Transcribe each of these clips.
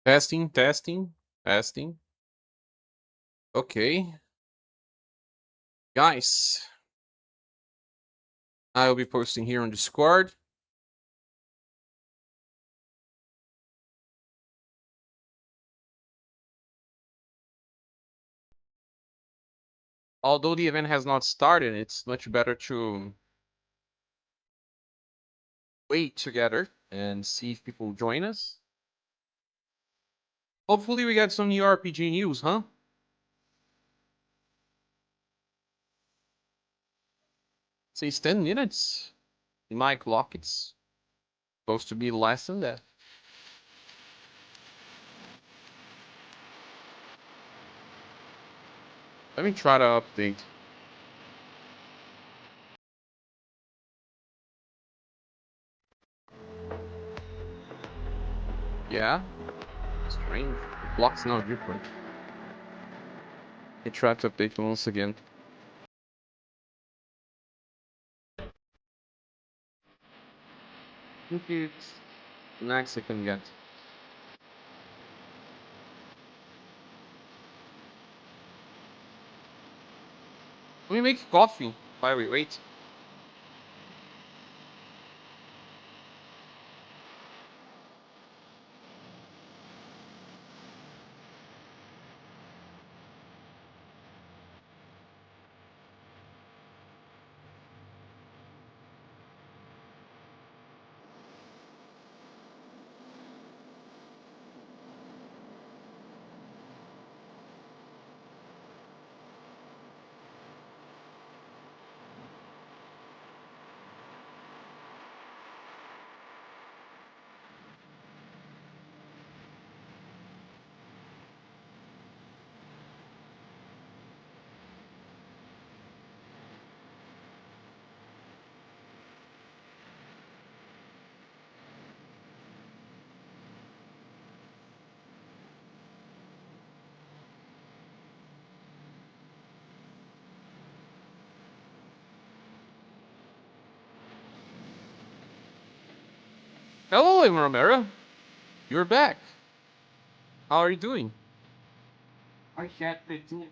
Testing, testing, testing. Okay. Guys, I'll be posting here on Discord. Although the event has not started, it's much better to wait together and see if people join us. Hopefully we get some new RPG news, huh? Says 10 minutes. In my clock, it's supposed to be less than that. Let me try to update. Yeah? Strange. The clock's now different. I try to update once again. I think it's max I can get. Let me make coffee while we wait. Hello, Romero. You're back. How are you doing? I can't do.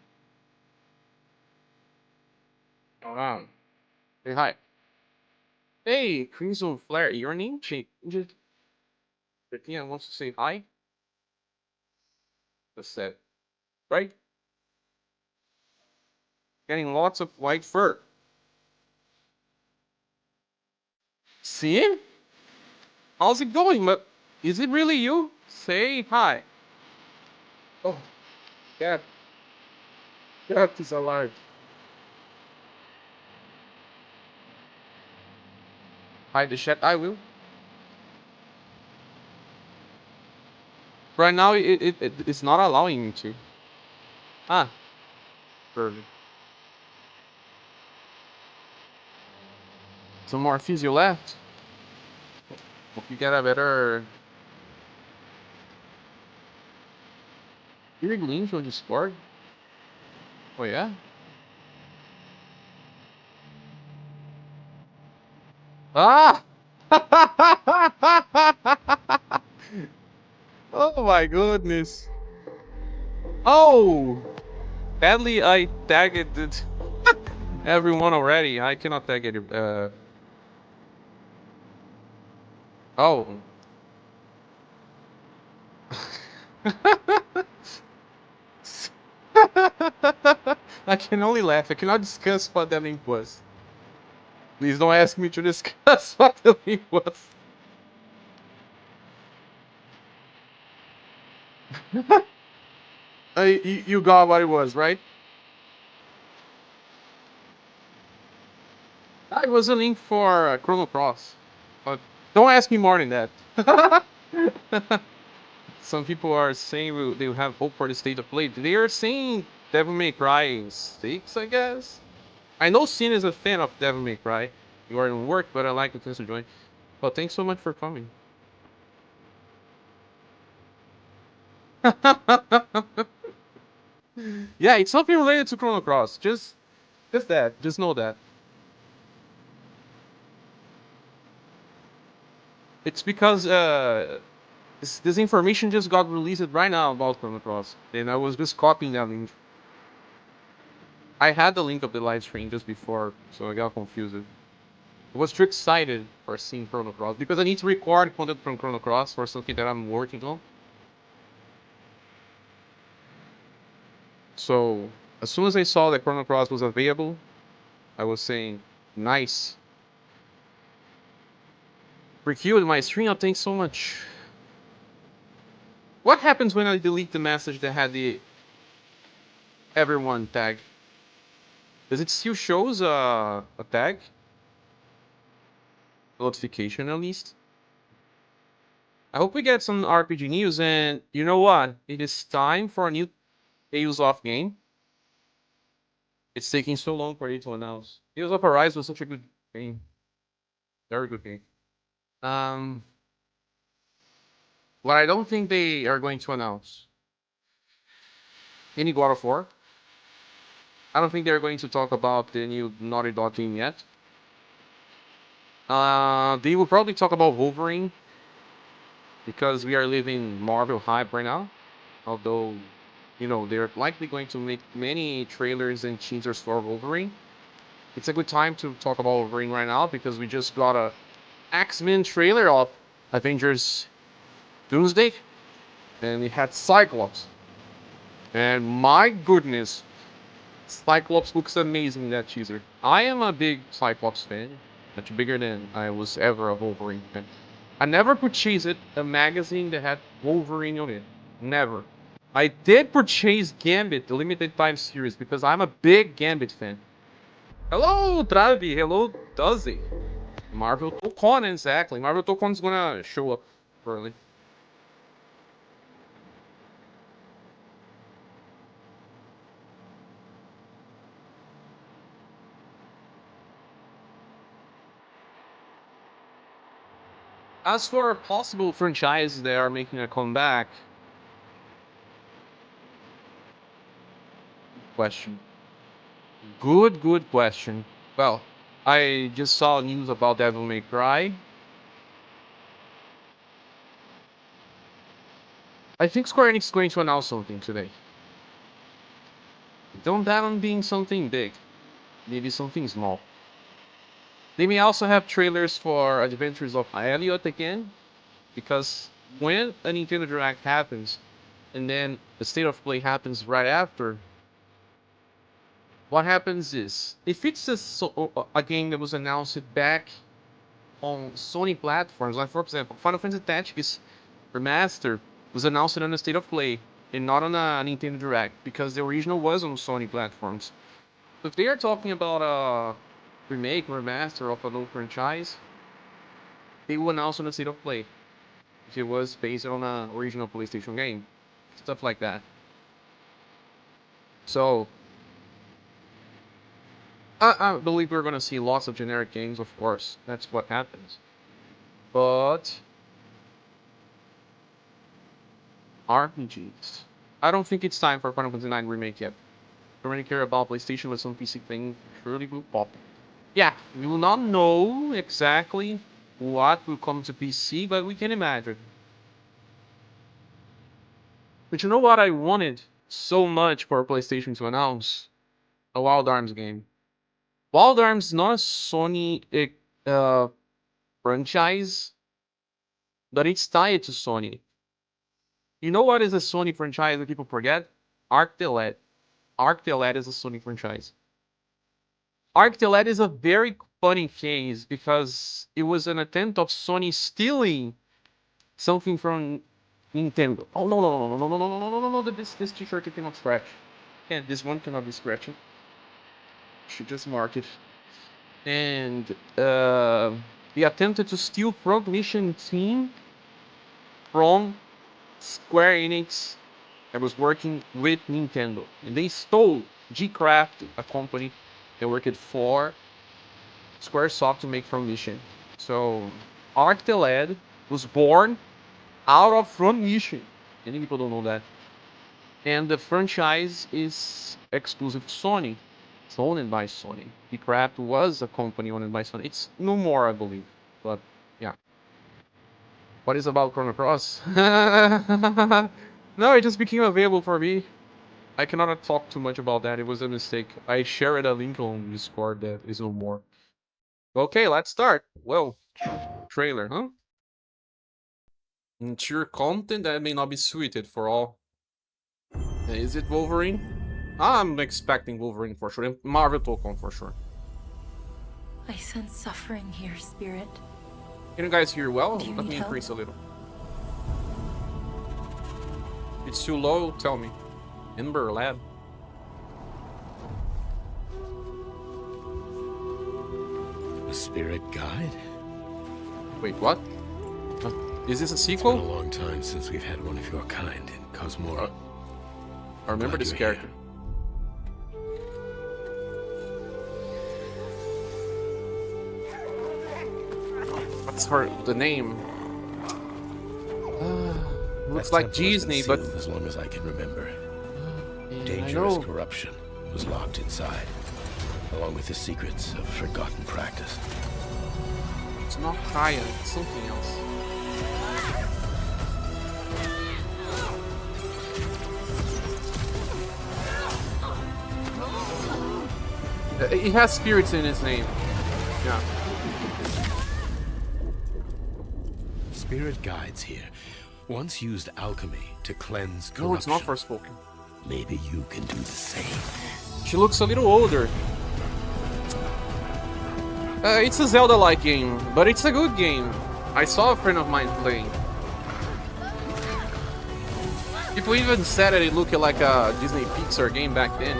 Wow. Hey, hi. Hey, Crimson Flare, your name change. Just the thing wants to say hi. That's it. Right? Getting lots of white fur. See? How's it going? But is it really you? Say hi. Oh, cat. Cat is alive. Hi, the chat. I will. Right now, it's not allowing me to. Ah, perfect. Some more physio left. Hope you get a better. You're gleams on Discord? Oh, yeah? Ah! Oh my goodness. Oh! Badly I tagged it. Everyone already. I cannot tag it. Oh. I can only laugh. I cannot discuss what that link was. Please don't ask me to discuss what the link was. You got what it was, right? It was a link for Chrono Cross. But don't ask me more than that. Some people are saying they have hope for the state of play. They are saying Devil May Cry 6, I guess. I know Sin is a fan of Devil May Cry. You are in work, but I like the chance to join. Well, thanks so much for coming. Yeah, it's something related to Chrono Cross. Just that. Just know that. It's because This information just got released right now about Chrono Cross, and I was just copying that link. I had the link of the live stream just before, so I got confused. I was too excited for seeing Chrono Cross because I need to record content from Chrono Cross for something that I'm working on. So as soon as I saw that Chrono Cross was available, I was saying, nice. Requeued my stream up, thanks so much. What happens when I delete the message that had the everyone tag? Does it still shows a tag? A notification at least? I hope we get some RPG news, and you know what? It is time for a new Tales of game. It's taking so long for it to announce. Tales of Arise was such a good game. Very good game. Um, what I don't think they are going to announce any God of War. I don't think they're going to talk about the new Naughty Dog game yet. They will probably talk about Wolverine because we are living Marvel hype right now. Although, you know, they're likely going to make many trailers and teasers for Wolverine. It's a good time to talk about Wolverine right now because we just got a X-Men trailer of Avengers Doomsday, and it had Cyclops. And my goodness, Cyclops looks amazing in that teaser. I am a big Cyclops fan, much bigger than I was ever a Wolverine fan. I never purchased a magazine that had Wolverine on it. Never. I did purchase Gambit, the limited time series, because I'm a big Gambit fan. Hello, Travi. Hello, Duzzy. Marvel Tokon, exactly. Marvel Tokon's gonna show up early. As for possible franchises that are making a comeback, question. Good question. Well, I just saw news about Devil May Cry. I think Square Enix is going to announce something today. Don't that on being something big. Maybe something small. They may also have trailers for Adventures of Elliot again, because when a Nintendo Direct happens, and then the State of Play happens right after, what happens is, if it's a game that was announced back on Sony platforms, like for example, Final Fantasy Tactics Remastered was announced on the State of Play, and not on a Nintendo Direct, because the original was on Sony platforms. If they are talking about a remake or remaster of an old franchise, they will announce on the State of Play if it was based on an original PlayStation game. Stuff like that. So, I believe we're gonna see lots of generic games, of course. That's what happens. But RPGs. I don't think it's time for Final Fantasy IX Remake yet. I don't really care about PlayStation, but some PC thing surely will pop. Yeah, we will not know exactly what will come to PC, but we can imagine. But you know what I wanted so much for PlayStation to announce? A Wild Arms game. Wild Arms is not a Sony franchise, but it's tied to Sony. You know what is a Sony franchise that people forget? Arc the Led. Arc the Led is a Sony franchise. Arc the Led is a very funny case because it was an attempt of Sony stealing something from Nintendo. Oh no! This t-shirt you cannot scratch. And this one cannot be scratching. Should just mark it. And he attempted to steal Frog Mission Team from Square Enix that was working with Nintendo. And they stole G-Craft, a company that worked for Squaresoft to make Frog Mission. So Arc the Lad was born out of Frog Mission. Many people don't know that. And the franchise is exclusive to Sony. It's owned by Sony. Craft was a company owned by Sony. It's no more, I believe. But yeah. What is about Chrono Cross? No, it just became available for me. I cannot talk too much about that. It was a mistake. I shared a link on Discord that is no more. Okay, let's start. Well, trailer, huh? Ensure content that may not be suited for all. Is it Wolverine? I'm expecting Wolverine for sure. And Marvel Tokon for sure. I sense suffering here, Spirit. Can you guys hear well? Do you Let need me help? increase a little. It's too low, tell me. Ember Lab. A spirit guide? Wait, what? Is this a It's been a sequel? long time since we've had one of your kind in Cosmora. I remember glad this you're character. What's the name? Looks That like temple has been Disney, but sealed as long as I can remember. I Dangerous know. corruption was locked inside, along with the secrets of a forgotten practice. It's not Kaya, it's something else. It has spirits in its name. Yeah. Spirit guides here once used alchemy to cleanse corruption. No, it's not Forspoken. Maybe you can do the same. She looks a little older. It's a Zelda-like game, but it's a good game. I saw a friend of mine playing. People even said that it looked like a Disney Pixar game back then.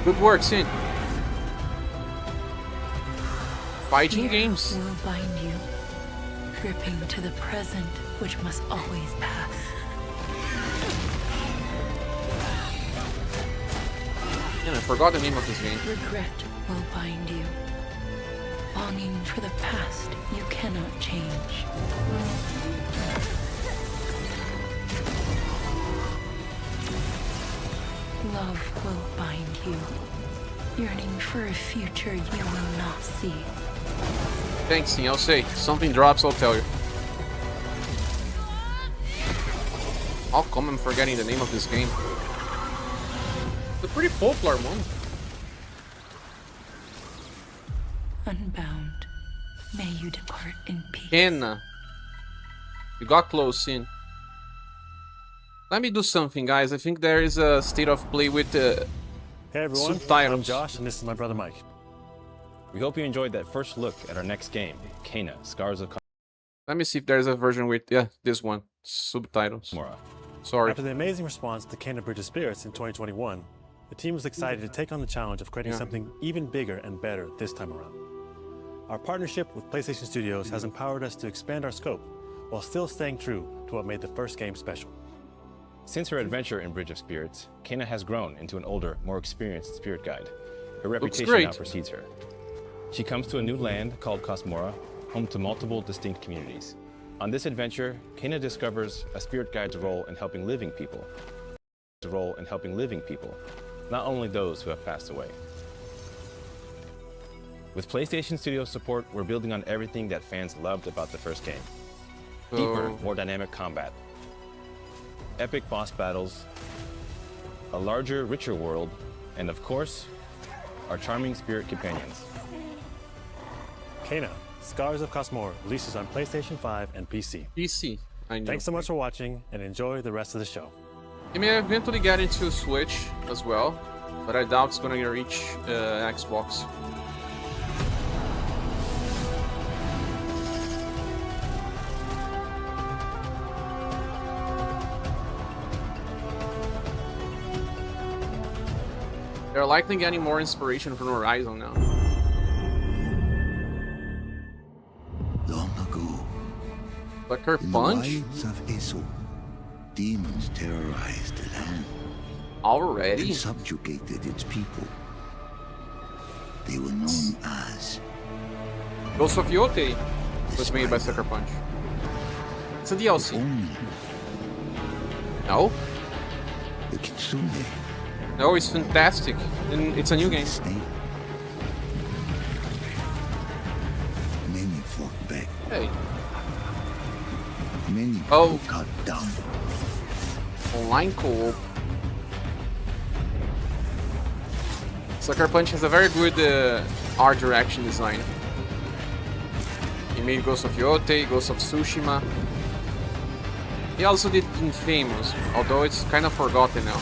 Good work, Sin. Fighting Fear games? will bind you, gripping to the present, which must always pass. Man, I forgot the name of this game. Regret will bind you, longing for the past you cannot change. Love will bind you, yearning for a future you will not see. Thanks, Sin. I'll say. Something drops, I'll tell you. How come I'm forgetting the name of this game? It's a pretty popular one. Unbound, may you depart in peace. Kenna. You got close, Sin. Let me do something, guys. I think there is a state of play with Hey everyone, I'm subtitles. Josh and this is my brother Mike. We hope you enjoyed that first look at our next game, Kena, Scars of Let me see if there's a version with, yeah, this one. Subtitles. Cosmora. Sorry. After the amazing response to Kena Bridge of Spirits in 2021, the team was excited to take on the challenge of creating Yeah. something even bigger and better this time around. Our partnership with PlayStation Studios has empowered us to expand our scope while still staying true to what made the first game special. Since her adventure in Bridge of Spirits, Kena has grown into an older, more experienced spirit guide. Her reputation great. now precedes her. She comes to a new land called Cosmora, home to multiple distinct communities. On this adventure, Kena discovers a spirit guide's role in helping living people. Not only those who have passed away. With PlayStation Studios support, we're building on everything that fans loved about the first game. Deeper, more dynamic combat, epic boss battles, a larger, richer world, and of course, our charming spirit companions. Kena, Scars of Cosmora releases on PlayStation 5 and PC. PC. I know. Thanks so much for watching and enjoy the rest of the show. It may eventually get into Switch as well, but I doubt it's gonna reach Xbox. They're likely getting more inspiration from Horizon now. Long ago, Sucker in the Punch? wilds of Eso, demons terrorized the land Already? and subjugated its people. They were known as Ghost of Yote was the made by Spider. Sucker Punch. It's a DLC. Only No? the Kitsune, No, it's fantastic. And it's a new game. snake. Many fought back Hey, Many Oh. people cut down. online co-op. Sucker Punch has a very good art direction design. He made Ghost of Yote, Ghost of Tsushima. He also did Infamous, although it's kind of forgotten now.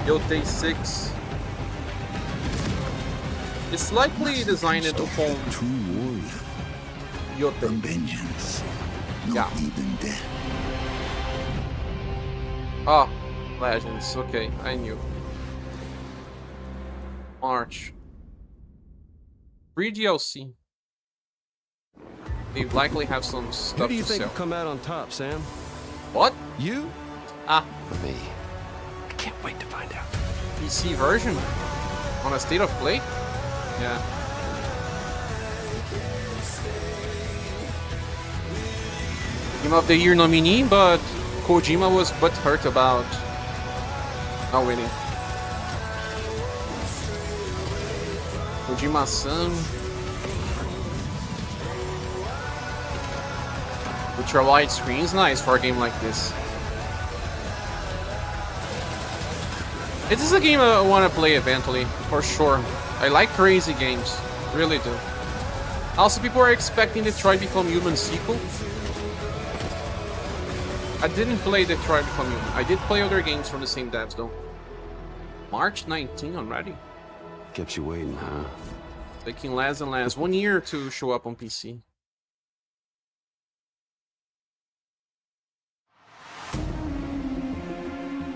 Yote 6. It's likely designed upon True warrior Yote. from vengeance, not Yeah. even death. Ah, Legends. Okay, I knew. March. Free DLC. They likely have some Who stuff do you to think sell. will come out on top, Sam? What? You? Ah, Or me? I can't wait to find out. PC version? On a state of play? Yeah. Game of the Year nominee, but Kojima was butthurt about not winning. Kojima-san. Ultra wide screen is nice for a game like this. It is a game I want to play eventually, for sure. I like crazy games, really do. Also, people are expecting Detroit Become Human sequel. I didn't play Detroit Become Human. I did play other games from the same devs though. March 19 already. Kept you waiting, huh? Taking less and less. 1 year to show up on PC.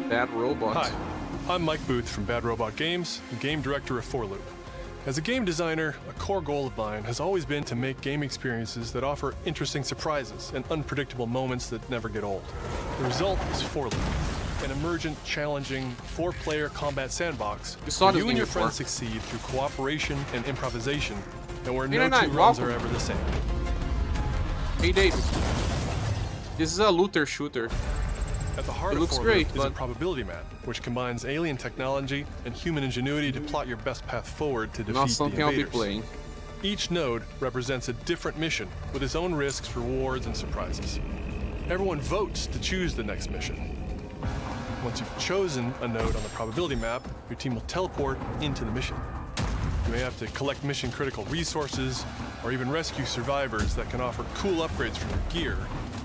Bad Robot. Hi, I'm Mike Booth from Bad Robot Games, and game director of 4Loop. As a game designer, a core goal of mine has always been to make game experiences that offer interesting surprises and unpredictable moments that never get old. The result is 4Loop, an emergent, challenging, 4-player combat sandbox You saw where this you game and your before. friends succeed through cooperation and improvisation, and where no Hey, two Nine, runs welcome. are ever the same. Hey David. This is a looter shooter. At the heart It of looks 4Loop great, is a but- probability map, which combines alien technology and human ingenuity to plot your best path forward to defeat Not the something I'll be invaders. playing. Each node represents a different mission with its own risks, rewards, and surprises. Everyone votes to choose the next mission. Once you've chosen a node on the probability map, your team will teleport into the mission. You may have to collect mission-critical resources, or even rescue survivors that can offer cool upgrades from your gear,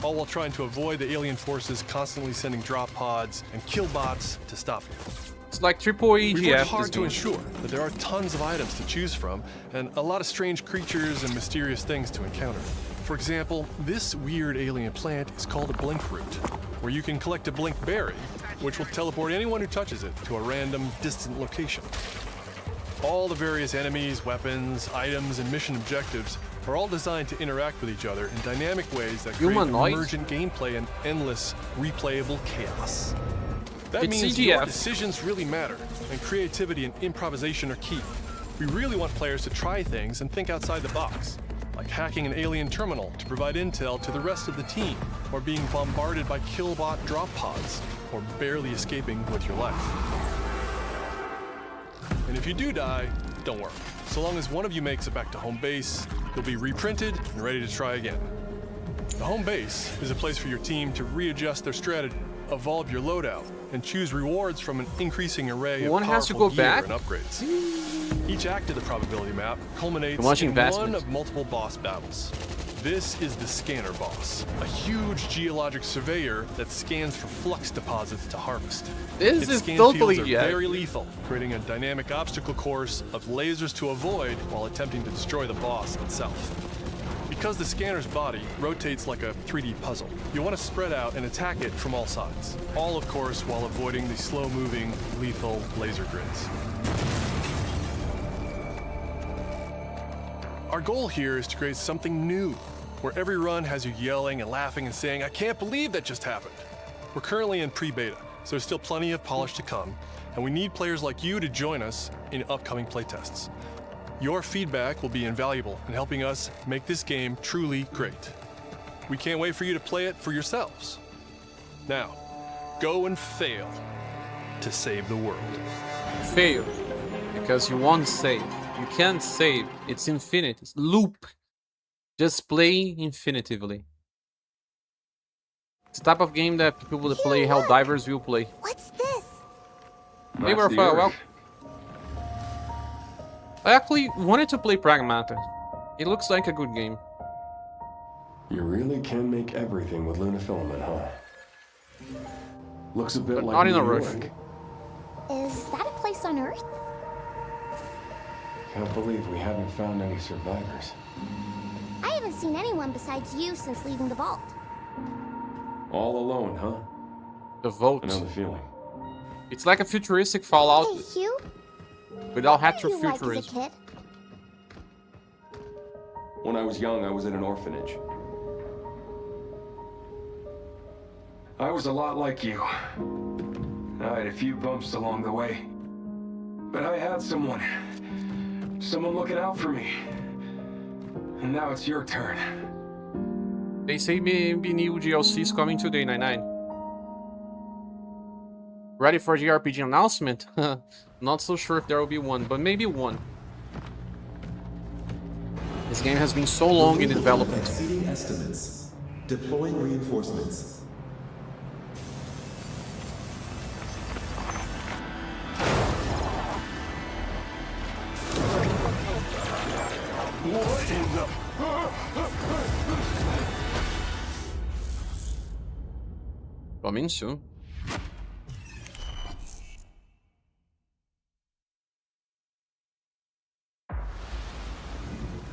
all while trying to avoid the alien forces constantly sending drop pods and kill bots to stop you. It's like triple We've EGF. worked hard to ensure that there are tons of items to choose from and a lot of strange creatures and mysterious things to encounter. For example, this weird alien plant is called a blink root, where you can collect a blink berry, which will teleport anyone who touches it to a random, distant location. All the various enemies, weapons, items, and mission objectives are all designed to interact with each other in dynamic ways that create Humanoid? emergent gameplay and endless, replayable chaos. That It's means CGF. your decisions really matter, and creativity and improvisation are key. We really want players to try things and think outside the box, like hacking an alien terminal to provide intel to the rest of the team, or being bombarded by killbot drop pods, or barely escaping with your life. And if you do die, don't worry. So long as one of you makes it back to home base, you'll be reprinted and ready to try again. The home base is a place for your team to readjust their strategy, evolve your loadout, and choose rewards from an increasing array of One has to powerful go gear back? and upgrades. Each act of the probability map culminates Too much in investment. one of multiple boss battles. This is the Scanner Boss, a huge geologic surveyor that scans for flux deposits to harvest. This Its is scan totally fields are yeah. very lethal, creating a dynamic obstacle course of lasers to avoid while attempting to destroy the boss itself. Because the scanner's body rotates like a 3D puzzle, you want to spread out and attack it from all sides. All, of course, while avoiding the slow-moving, lethal laser grids. Our goal here is to create something new, where every run has you yelling and laughing and saying, "I can't believe that just happened." We're currently in pre-beta, so there's still plenty of polish to come, and we need players like you to join us in upcoming playtests. Your feedback will be invaluable in helping us make this game truly great. We can't wait for you to play it for yourselves. Now, go and fail to save the world. Fail. Because you won't save. You can't save. It's infinite. It's loop. Just play infinitively. It's the type of game that people that play Helldivers will play. What's this? Hey, Rafael, well, I actually wanted to play Pragmata. It looks like a good game. You really can make everything with lunafilament, huh? Looks a bit But like not in New a rush. York. Is that a place on Earth? Can't believe we haven't found any survivors. I haven't seen anyone besides you since leaving the vault. All alone, huh? The vote. Another feeling. It's like a futuristic Fallout Hey, Hugh. without What were you like as a retrofuturism. kid? When I was young, I was in an orphanage. I was a lot like you. I had a few bumps along the way. But I had someone looking out for me. And now it's your turn. They say maybe new DLC is coming today, 99. Ready for the RPG announcement? Not so sure if there will be one, but maybe one. This game has been so long in development. Exceeding estimates. Deploying reinforcements. What in the... Coming soon.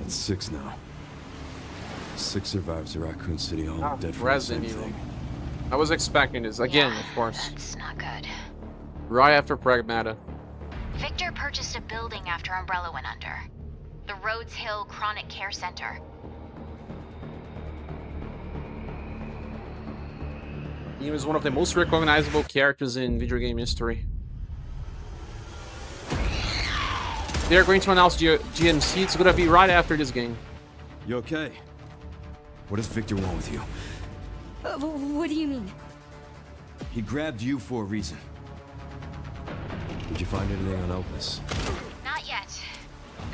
That's 6 now. 6 survivors of Raccoon City, all dead from the Resident same Evil. thing. I was expecting this again, of course. That's not good. Right after Pragmata. Victor purchased a building after Umbrella went under. The Rhodes Hill Chronic Care Center. He was one of the most recognizable characters in video game history. They're going to announce GMC. It's gonna be right after this game. You okay? What does Victor want with you? What do you mean? He grabbed you for a reason. Did you find anything on Opus? Not yet.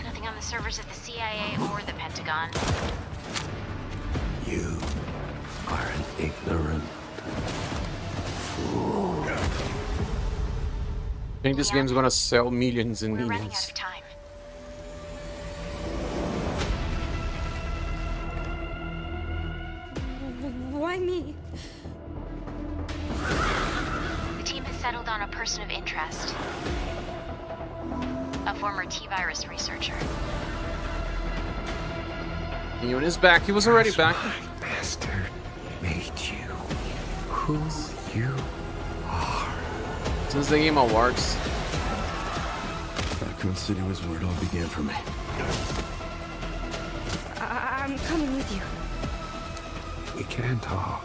Nothing on the servers of the CIA or the Pentagon. You are an ignorant fool. I think this game's gonna sell millions and We're running out millions. of time. Why me? The team has settled on a person of interest. A former T-virus researcher. Leon is back. He was already back. Bastard made you who you are. Since the Game Awards. Raccoon City was where it all began for me. I'm coming with you. We can talk.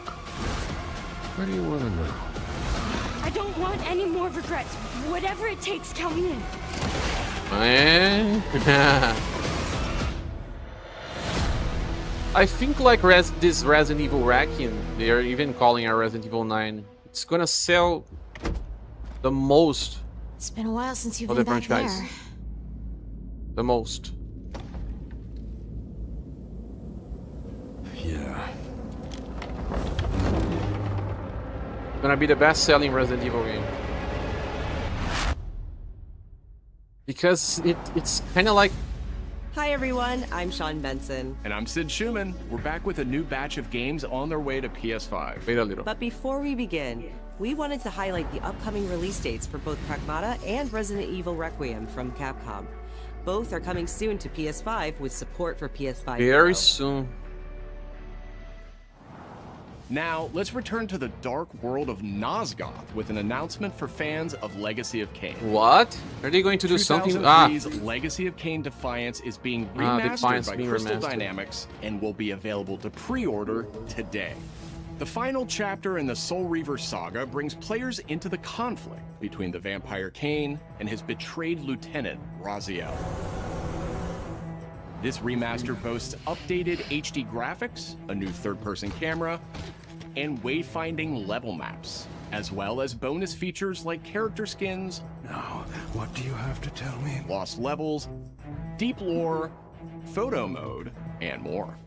What do you want to know? I don't want any more regrets. Whatever it takes, count me in. I think like this Resident Evil Requiem, they're even calling it Resident Evil 9. It's gonna sell the most It's been a while since you've of been the back franchise. there. The most. Yeah. Gonna be the best-selling Resident Evil game. Because it's kind of like... Hi everyone, I'm Sean Benson. And I'm Sid Schumann. We're back with a new batch of games on their way to PS5. Wait a little. But before we begin, we wanted to highlight the upcoming release dates for both Pragmata and Resident Evil Requiem from Capcom. Both are coming soon to PS5 with support for PS5 Very Pro. soon. Now, let's return to the dark world of Nosgoth with an announcement for fans of Legacy of Kain. What? Are they going to do something? 2003's Legacy of Kain Defiance is being Defiance remastered by being Crystal remastered. Dynamics and will be available to pre-order today. The final chapter in the Soul Reaver saga brings players into the conflict between the vampire Kain and his betrayed lieutenant, Raziel. This remaster boasts updated HD graphics, a new third-person camera, and wayfinding level maps, as well as bonus features like character skins, Now, what do you have to tell me? lost levels, deep lore, photo mode, and more.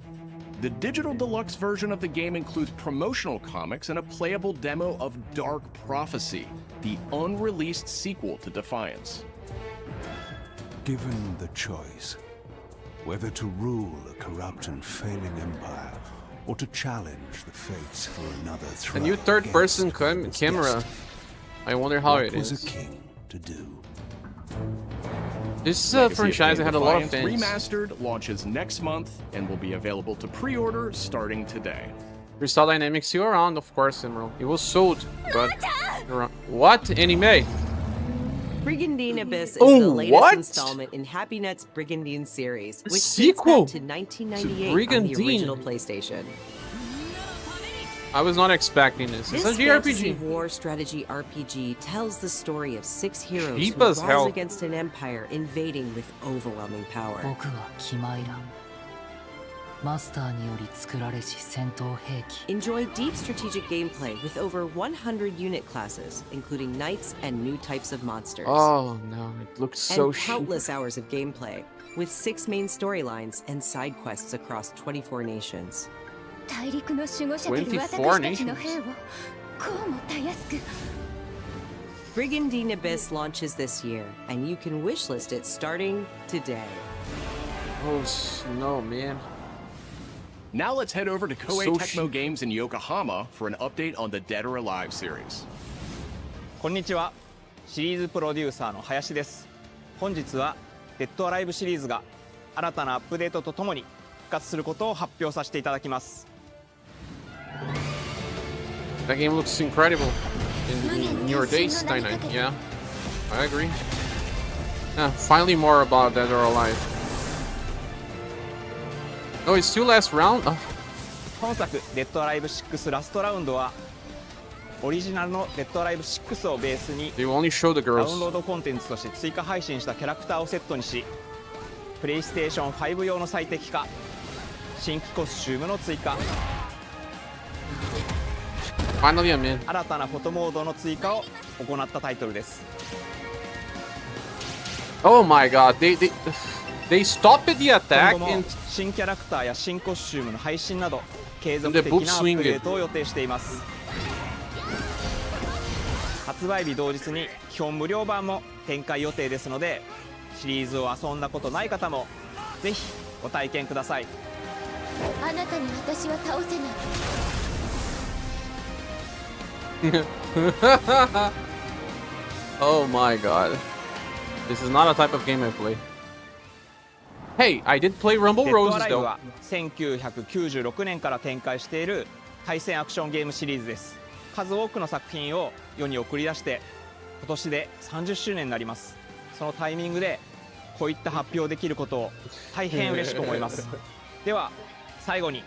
The digital deluxe version of the game includes promotional comics and a playable demo of Dark Prophecy, the unreleased sequel to Defiance. Given the choice, whether to rule a corrupt and failing empire, or to challenge the fates for another A throne. new third-person camera. I wonder how it was is. a king to do? This is a Legacy of franchise that Kain had a lot of Defiance fans. Remastered launches next month and will be available to pre-order starting today. Crystal Dynamics, you around, of course, Emerald. It was sold, but what anime? Brigandine Abyss is Oh, the latest what? installment in Happy Net's Brigandine series, which sequel dates back to 1998 on Brigandine. the original PlayStation. I was not expecting this. This It's a fantasy JRPG. war strategy RPG tells the story of 6 heroes Cheap who as rise hell. against an empire invading with overwhelming power. 僕はキマイランマスターにより作られし戦闘兵器 Enjoy deep strategic gameplay with over 100 unit classes, including knights and new types of monsters. Oh no, it looks so and shit. countless hours of gameplay, with 6 main storylines and side quests across 24 nations. 大陸の守護者たる私たちの兵をこうもたやすく Brigandine Abyss launches this year, and you can wishlist it starting today. Oh no, man. Now let's head over to Koei So Tecmo Games in Yokohama for an update on the Dead or Alive series. こんにちは。シリーズプロデューサーの林です。本日はデッドアライブシリーズが新たなアップデートとともに復活することを発表させていただきます。That game looks incredible in your days, 99. Yeah, I agree. Finally more about Dead or Alive. Oh, it's still last round? Oh. 本作デッドアライブ6ラストラウンドはオリジナルのデッドアライブ6をベースに They will only show the ダウンロ girls. ードコンテンツとして追加配信したキャラクターをセットにし、プレイステーション5用の最適化、新規コスチュームの追加、 Finally, I'm in. 新たなフォトモードの追加を行ったタイトルです。 Oh my god, they stopped the 今 attack 後も and 新キャラクターや新コスチュームの配信など継続的なアップデートを予定しています。発売日同日に基本無料版も展開予定ですので、シリーズを遊んだことない方もぜひご体験ください。あなたに私は倒せない Oh my god. This is not a type of game I play. Hey, I did play Rumble デッドア Roses ライブ though. は1996年から展開している対戦アクションゲームシリーズです。数多くの作品を世に送り出して今年で30周年になります。そのタイミングでこういった発表できることを大変嬉しく思います。では最後に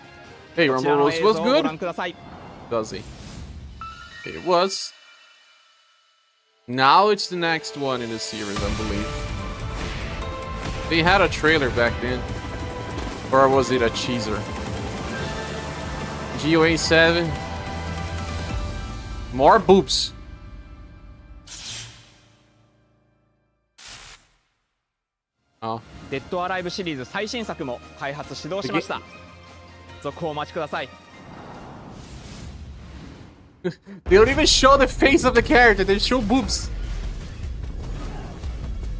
Hey, こちら Rumble の Roses 映 was 像をご good? 覧ください。 Does he? It was. Now it's the next one in the series, I believe. They had a trailer back then. Or was it a teaser? GOA 7. More boobs. Oh. デッドアライブシリーズ最新作も開発始動しました。続報をお待ちください。 They don't even show the face of the character, they show boobs.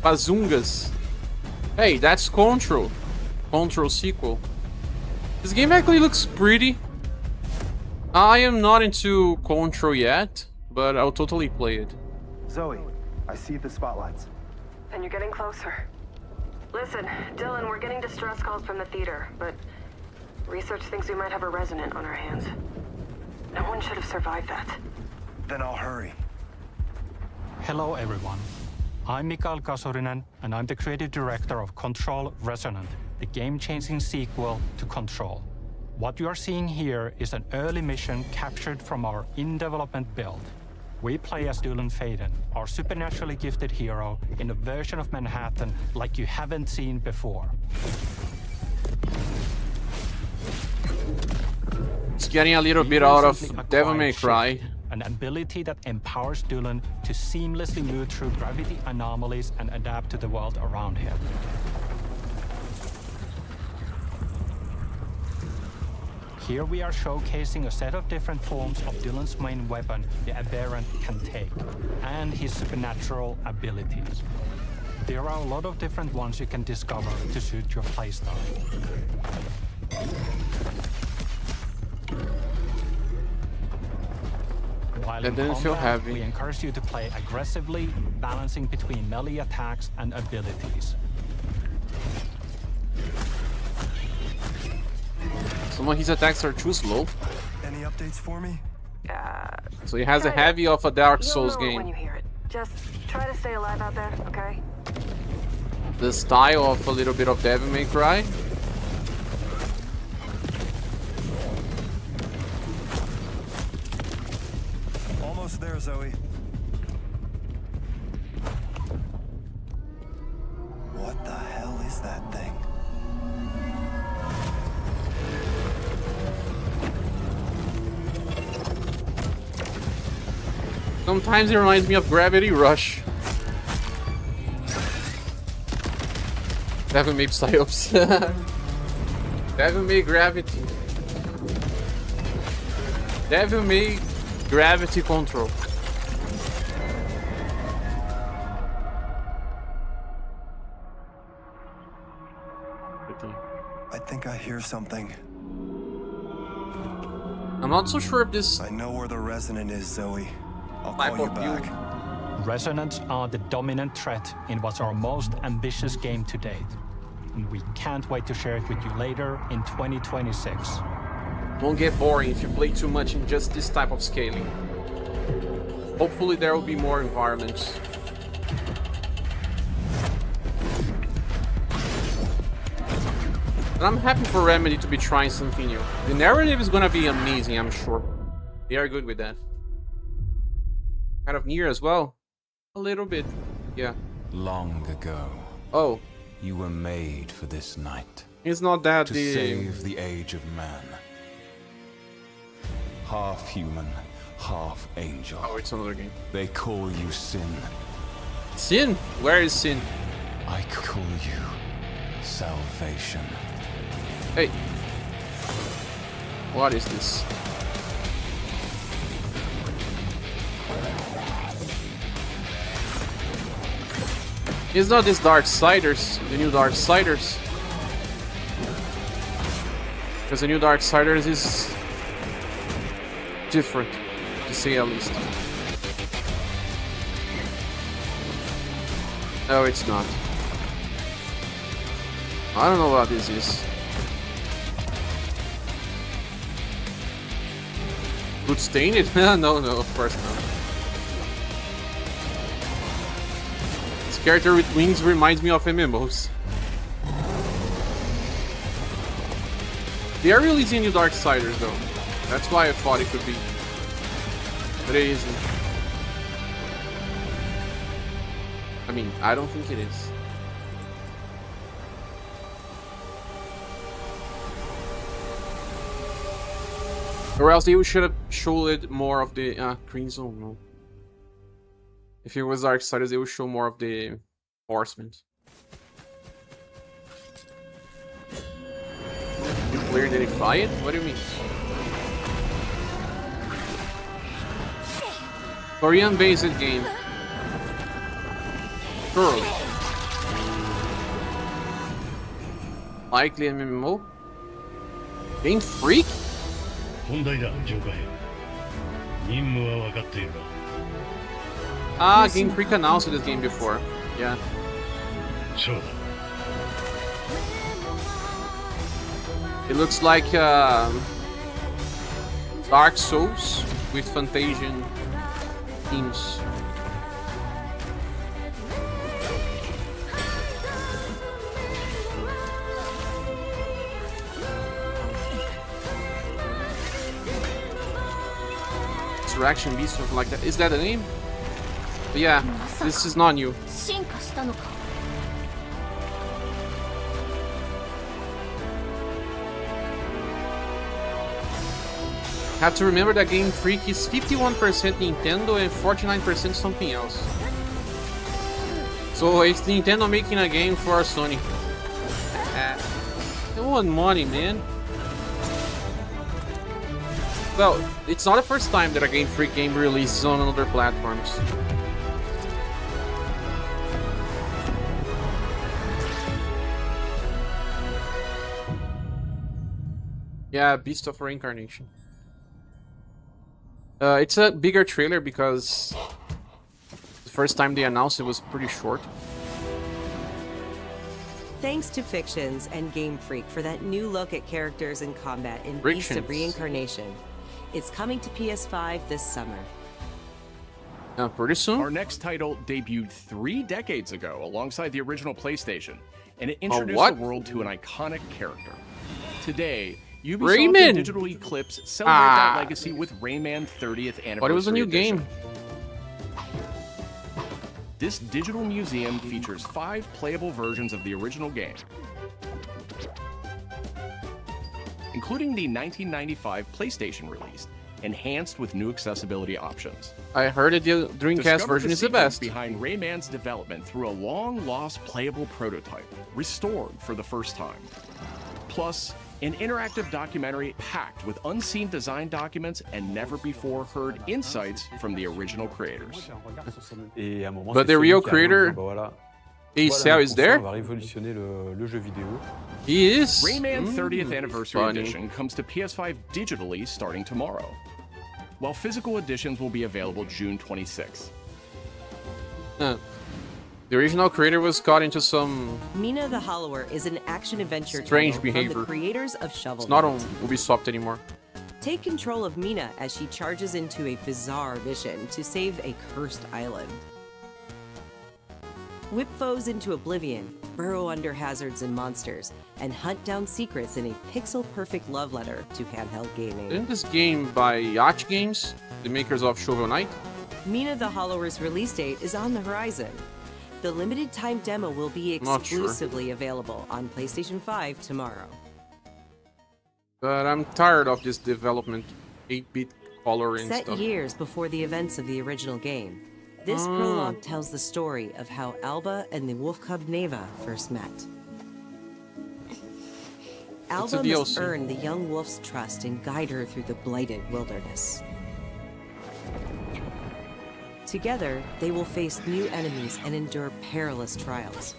Bazungas. Hey, that's Control. Control sequel. This game actually looks pretty. I am not into Control yet, but I'll totally play it. Zoe, I see the spotlights. And you're getting closer. Listen, Dylan, we're getting distress calls from the theater, but research thinks we might have a resident on our hands. No one should have survived that. Then I'll hurry. Hello, everyone. I'm Mikael Kasurinen, and I'm the creative director of Control Resonant, the game-changing sequel to Control. What you are seeing here is an early mission captured from our in-development build. We play as Dylan Faden, our supernaturally gifted hero, in a version of Manhattan like you haven't seen before. It's getting a little bit out of Devil May Cry. An ability that empowers Dylan to seamlessly move through gravity anomalies and adapt to the world around him. Here we are showcasing a set of different forms of Dylan's main weapon, the Aberrant can take, and his supernatural abilities. There are a lot of different ones you can discover to suit your playstyle. While That in didn't feel combat, heavy. we encourage you to play aggressively, balancing between melee attacks and abilities. Some of his attacks are too slow. Any updates for me? So he has a heavy of a Dark Souls You'll know it when game. you hear it. Just try to stay alive out there, okay? The style of a little bit of Devil May Cry. Almost there, Zoe. What the hell is that thing? Sometimes it reminds me of Gravity Rush. Devil May Psyops. Devil May Gravity. Devil May Gravity Control. I think I hear something. I'm not so sure if this I know where the resonant is, Zoe. I'll type call you of view. back. Resonance are the dominant threat in what's our most ambitious game to date. And we can't wait to share it with you later in 2026. Won't get boring if you play too much in just this type of scaling. Hopefully there will be more environments. And I'm happy for Remedy to be trying something new. The narrative is gonna be amazing, I'm sure. They are good with that. Kind of near as well. A little bit. Yeah. Long ago. Oh. You were made for this night. It's not that to the... save the age of man. Half human, half angel. Oh, it's another game. They call you Sin. Sin? Where is Sin? I call you Salvation. Hey. What is this? It's not this Darksiders, the new Darksiders. Because the new Darksiders is different, to say at least. No, it's not. I don't know what this is. Good Stained? No, no, of course not. This character with wings reminds me of MMOs. They are releasing new Darksiders though. That's why I thought it could be. But it isn't. I mean, I don't think it is. Or else they should have showed more of the Green Zone. No. If it was Darksiders, they would show more of the horsemen. You clear identify it? What do you mean? Korean based game. Surely. Likely MMO? Game Freak? 本題だ、上官。任務は分かっている。Ah, Game Freak announced this game before. Yeah. そうだ。 It looks like Dark Souls with Fantasian themes. Resurrection Beast, something like that. Is that the name? But yeah, this is not new. Have to remember that Game Freak is 51% Nintendo and 49% something else. So it's Nintendo making a game for Sony. They want money, man. Well, it's not the first time that a Game Freak game releases on other platforms. Yeah, Beast of Reincarnation. It's a bigger trailer because the first time they announced it was pretty short. Thanks to Fictions and Game Freak for that new look at characters and combat in Beast of Reincarnation. It's coming to PS5 this summer. Pretty soon. Our next title debuted 3 decades ago alongside the original PlayStation, and it introduced what? the world to an iconic character. Today, Ubisoft Rayman! and Digital Eclipse celebrate that legacy with Rayman 30th Anniversary But it was a new Edition. game. This digital museum features 5 playable versions of the original game, including the 1995 PlayStation release, enhanced with new accessibility options. I heard that the Dreamcast Discover version the is the secrets best. behind Rayman's development through a long-lost playable prototype, restored for the first time. Plus, an interactive documentary packed with unseen design documents and never-before-heard insights from the original creators. But the real creator, Acel, is there? He is. Rayman 30th Anniversary funny. Edition comes to PS5 digitally starting tomorrow, while physical editions will be available June 26th. The original creator was caught into some Mina the Hollower is an action-adventure strange title behavior. from the creators of Shovel It's not Knight. on Ubisoft anymore. Take control of Mina as she charges into a bizarre mission to save a cursed island. Whip foes into oblivion, burrow under hazards and monsters, and hunt down secrets in a pixel-perfect love letter to handheld gaming. Isn't this game by Yacht Games, the makers of Shovel Knight? Mina the Hollower's release date is on the horizon. The limited time demo will be Not sure. exclusively available on PlayStation 5 tomorrow. But I'm tired of this development, 8-bit coloring Set stuff. years before the events of the original game, this prologue tells the story of how Alba and the wolf cub Neva first met. Alba must DLC. earn the young wolf's trust and guide her through the blighted wilderness. Together, they will face new enemies and endure perilous trials,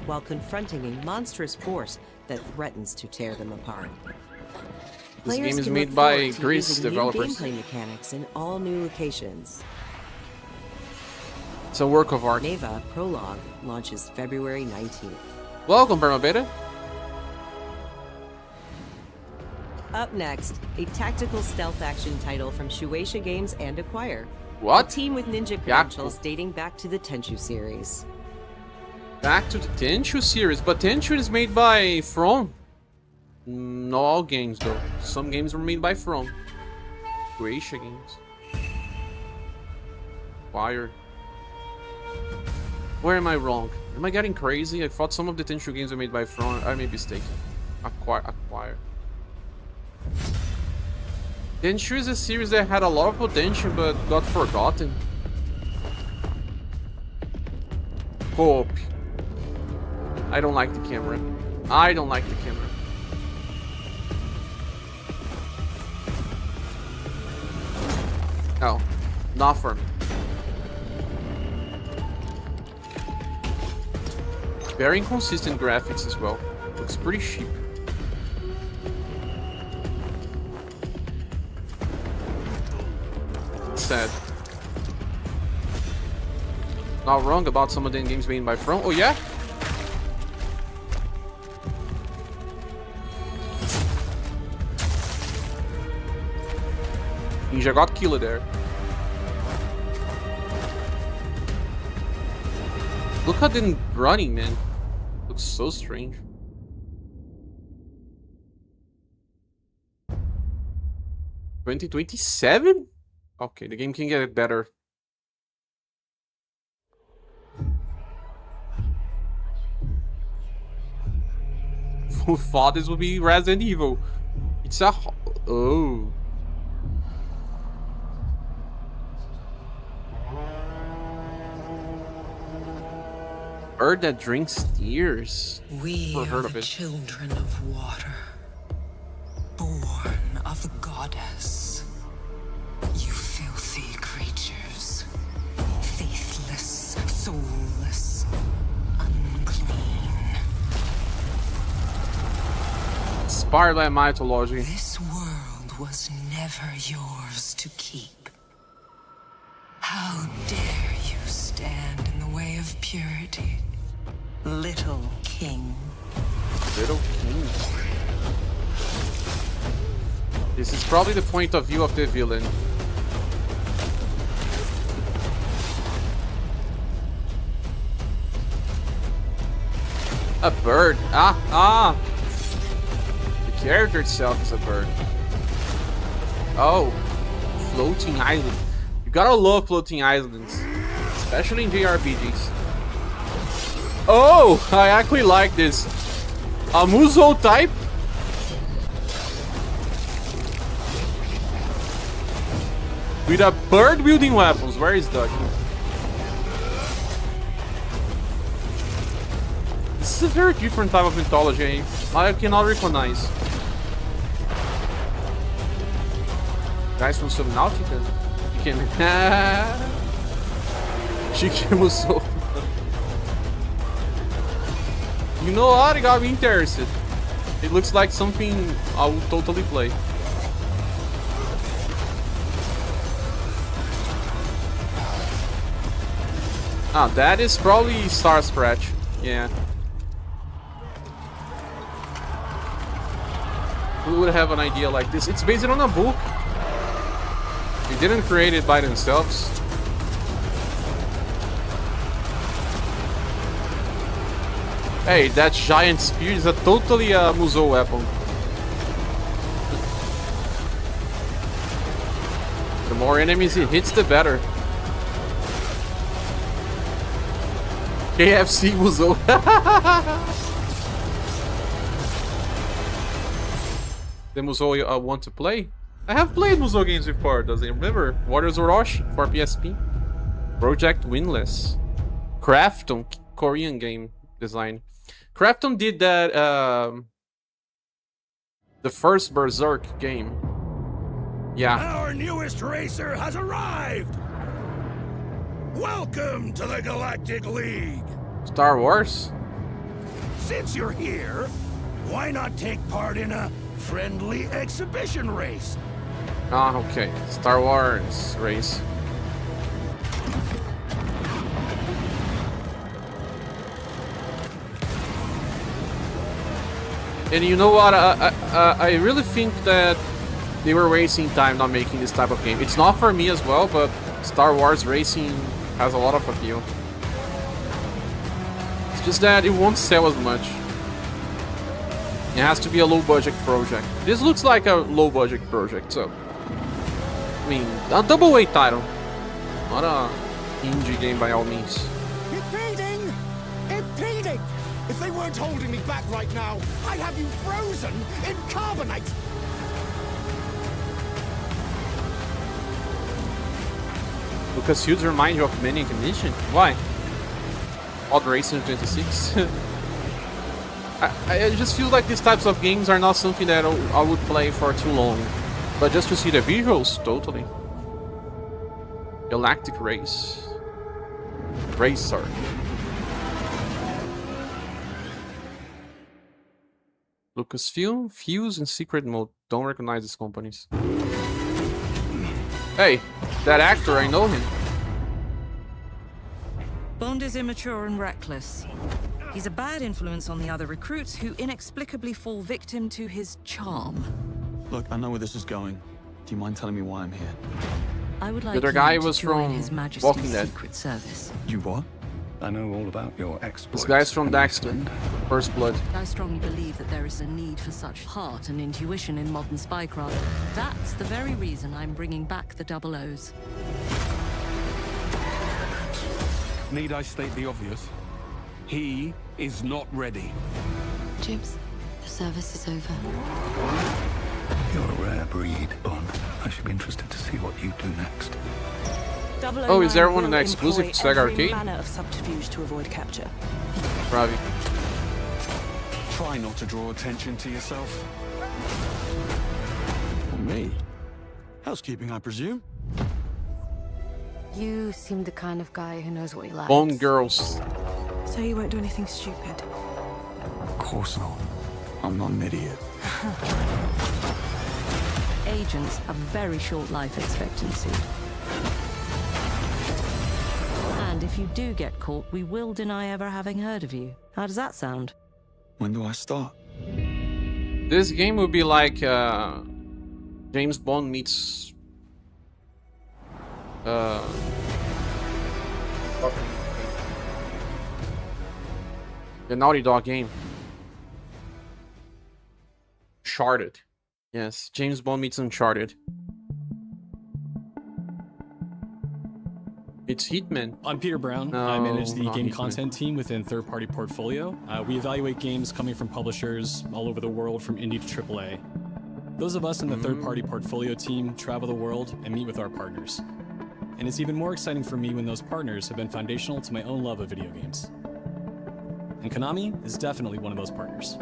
while confronting a monstrous force that threatens to tear them apart. This Players game is can made look by forward to Greece using new developers. gameplay mechanics in all new locations. It's a work of art. Neva Prologue launches February 19th. Welcome, Burma Beta. Up next, a tactical stealth action title from Shueisha Games and Acquire. What? A team with ninja credentials dating back to the Tenchu series. Back to the Tenchu series, but Tenchu is made by From. Not all games though. Some games were made by From. Croatia games. Wired. Where am I wrong? Am I getting crazy? I thought some of the Tenchu games were made by From. I may be mistaken. Acquire. Tenchu is a series that had a lot of potential but got forgotten. Co-op. I don't like the camera. I don't like the camera. No, not for me. Very inconsistent graphics as well. Looks pretty cheap. Sad. Not wrong about some of the games made by From. Oh yeah? Ninja got killed there. Look at them running, man. Looks so strange. $2027? Okay, the game can get better. Who thought this would be Resident Evil? It's a... Oh. Bird that drinks tears. We Never are heard of the it. children of water, born of the goddess. You filthy creatures. Faithless, soulless, unclean. Inspired by mythology. This world was never yours to keep. How dare you stand in the way of purity, little king? Little king. This is probably the point of view of the villain. A bird. Ah. The character itself is a bird. Oh, floating island. You gotta love floating islands, especially in JRPGs. Oh, I actually like this. A Musou type? With a bird wielding weapons. Where is Doug? This is a very different type of mythology I cannot recognize. Guys from Subnautica. You can. Musou. You know what? It got me interested. It looks like something I would totally play. Ah, that is probably Star Scratch. Yeah. Who would have an idea like this? It's based on a book. They didn't create it by themselves. Hey, that giant spear is a totally Musou weapon. The more enemies it hits, the better. KFC Musou. The Musou I want to play. I have played Musou games before, does it remember? Warriors Orochi for PSP. Project Winless. Krafton, Korean game design. Krafton did that, the first Berserk game. Yeah. Our newest racer has arrived! Welcome to the Galactic League! Star Wars? Since you're here, why not take part in a friendly exhibition race? Ah, okay. Star Wars race. And you know what? I really think that they were wasting time not making this type of game. It's not for me as well, but Star Wars racing has a lot of appeal. It's just that it won't sell as much. It has to be a low-budget project. This looks like a low-budget project, so... I mean, a double-A title. Not a indie game by all means. Impeding! Impeding! If they weren't holding me back right now, I'd have you frozen in carbonite! Lucas Fields remind you of many condition? Why? Odd Racing 26. I just feel like these types of games are not something that I would play for too long. But just to see the visuals, totally. Galactic Race. Racer. Lucasfilm, Fuse, and Secret Mode. Don't recognize these companies. Hey, that actor, I know him. Bond is immature and reckless. He's a bad influence on the other recruits who inexplicably fall victim to his charm. Look, I know where this is going. Do you mind telling me why I'm here? I would like the other guy was from His Majesty's Walking Dead. Secret Service. You what? I know all about your exploits. This guy's from Daxter. First Blood. I strongly believe that there is a need for such heart and intuition in modern spycraft. That's the very reason I'm bringing back the Double O's. Need I state the obvious? He is not ready. Jibs, the service is over. You're a rare breed, Bond. I should be interested to see what you do next. Oh, is there one an exclusive to Sega Arcade? Manner of subterfuge to avoid capture. Probably. Try not to draw attention to yourself. Me? Housekeeping, I presume? You seem the kind of guy who knows what he likes. Bone girls. So you won't do anything stupid? Of course not. I'm not an idiot. Agents have very short life expectancy. And if you do get caught, we will deny ever having heard of you. How does that sound? When do I start? This game would be like James Bond meets the Naughty Dog game. Uncharted. Yes, James Bond meets Uncharted. It's Hitman. I'm Peter Brown. No, I manage the not game Hitman. content team within Third Party Portfolio. We evaluate games coming from publishers all over the world, from indie to AAA. Those of us in the Third Party Portfolio team travel the world and meet with our partners. And it's even more exciting for me when those partners have been foundational to my own love of video games. And Konami is definitely one of those partners.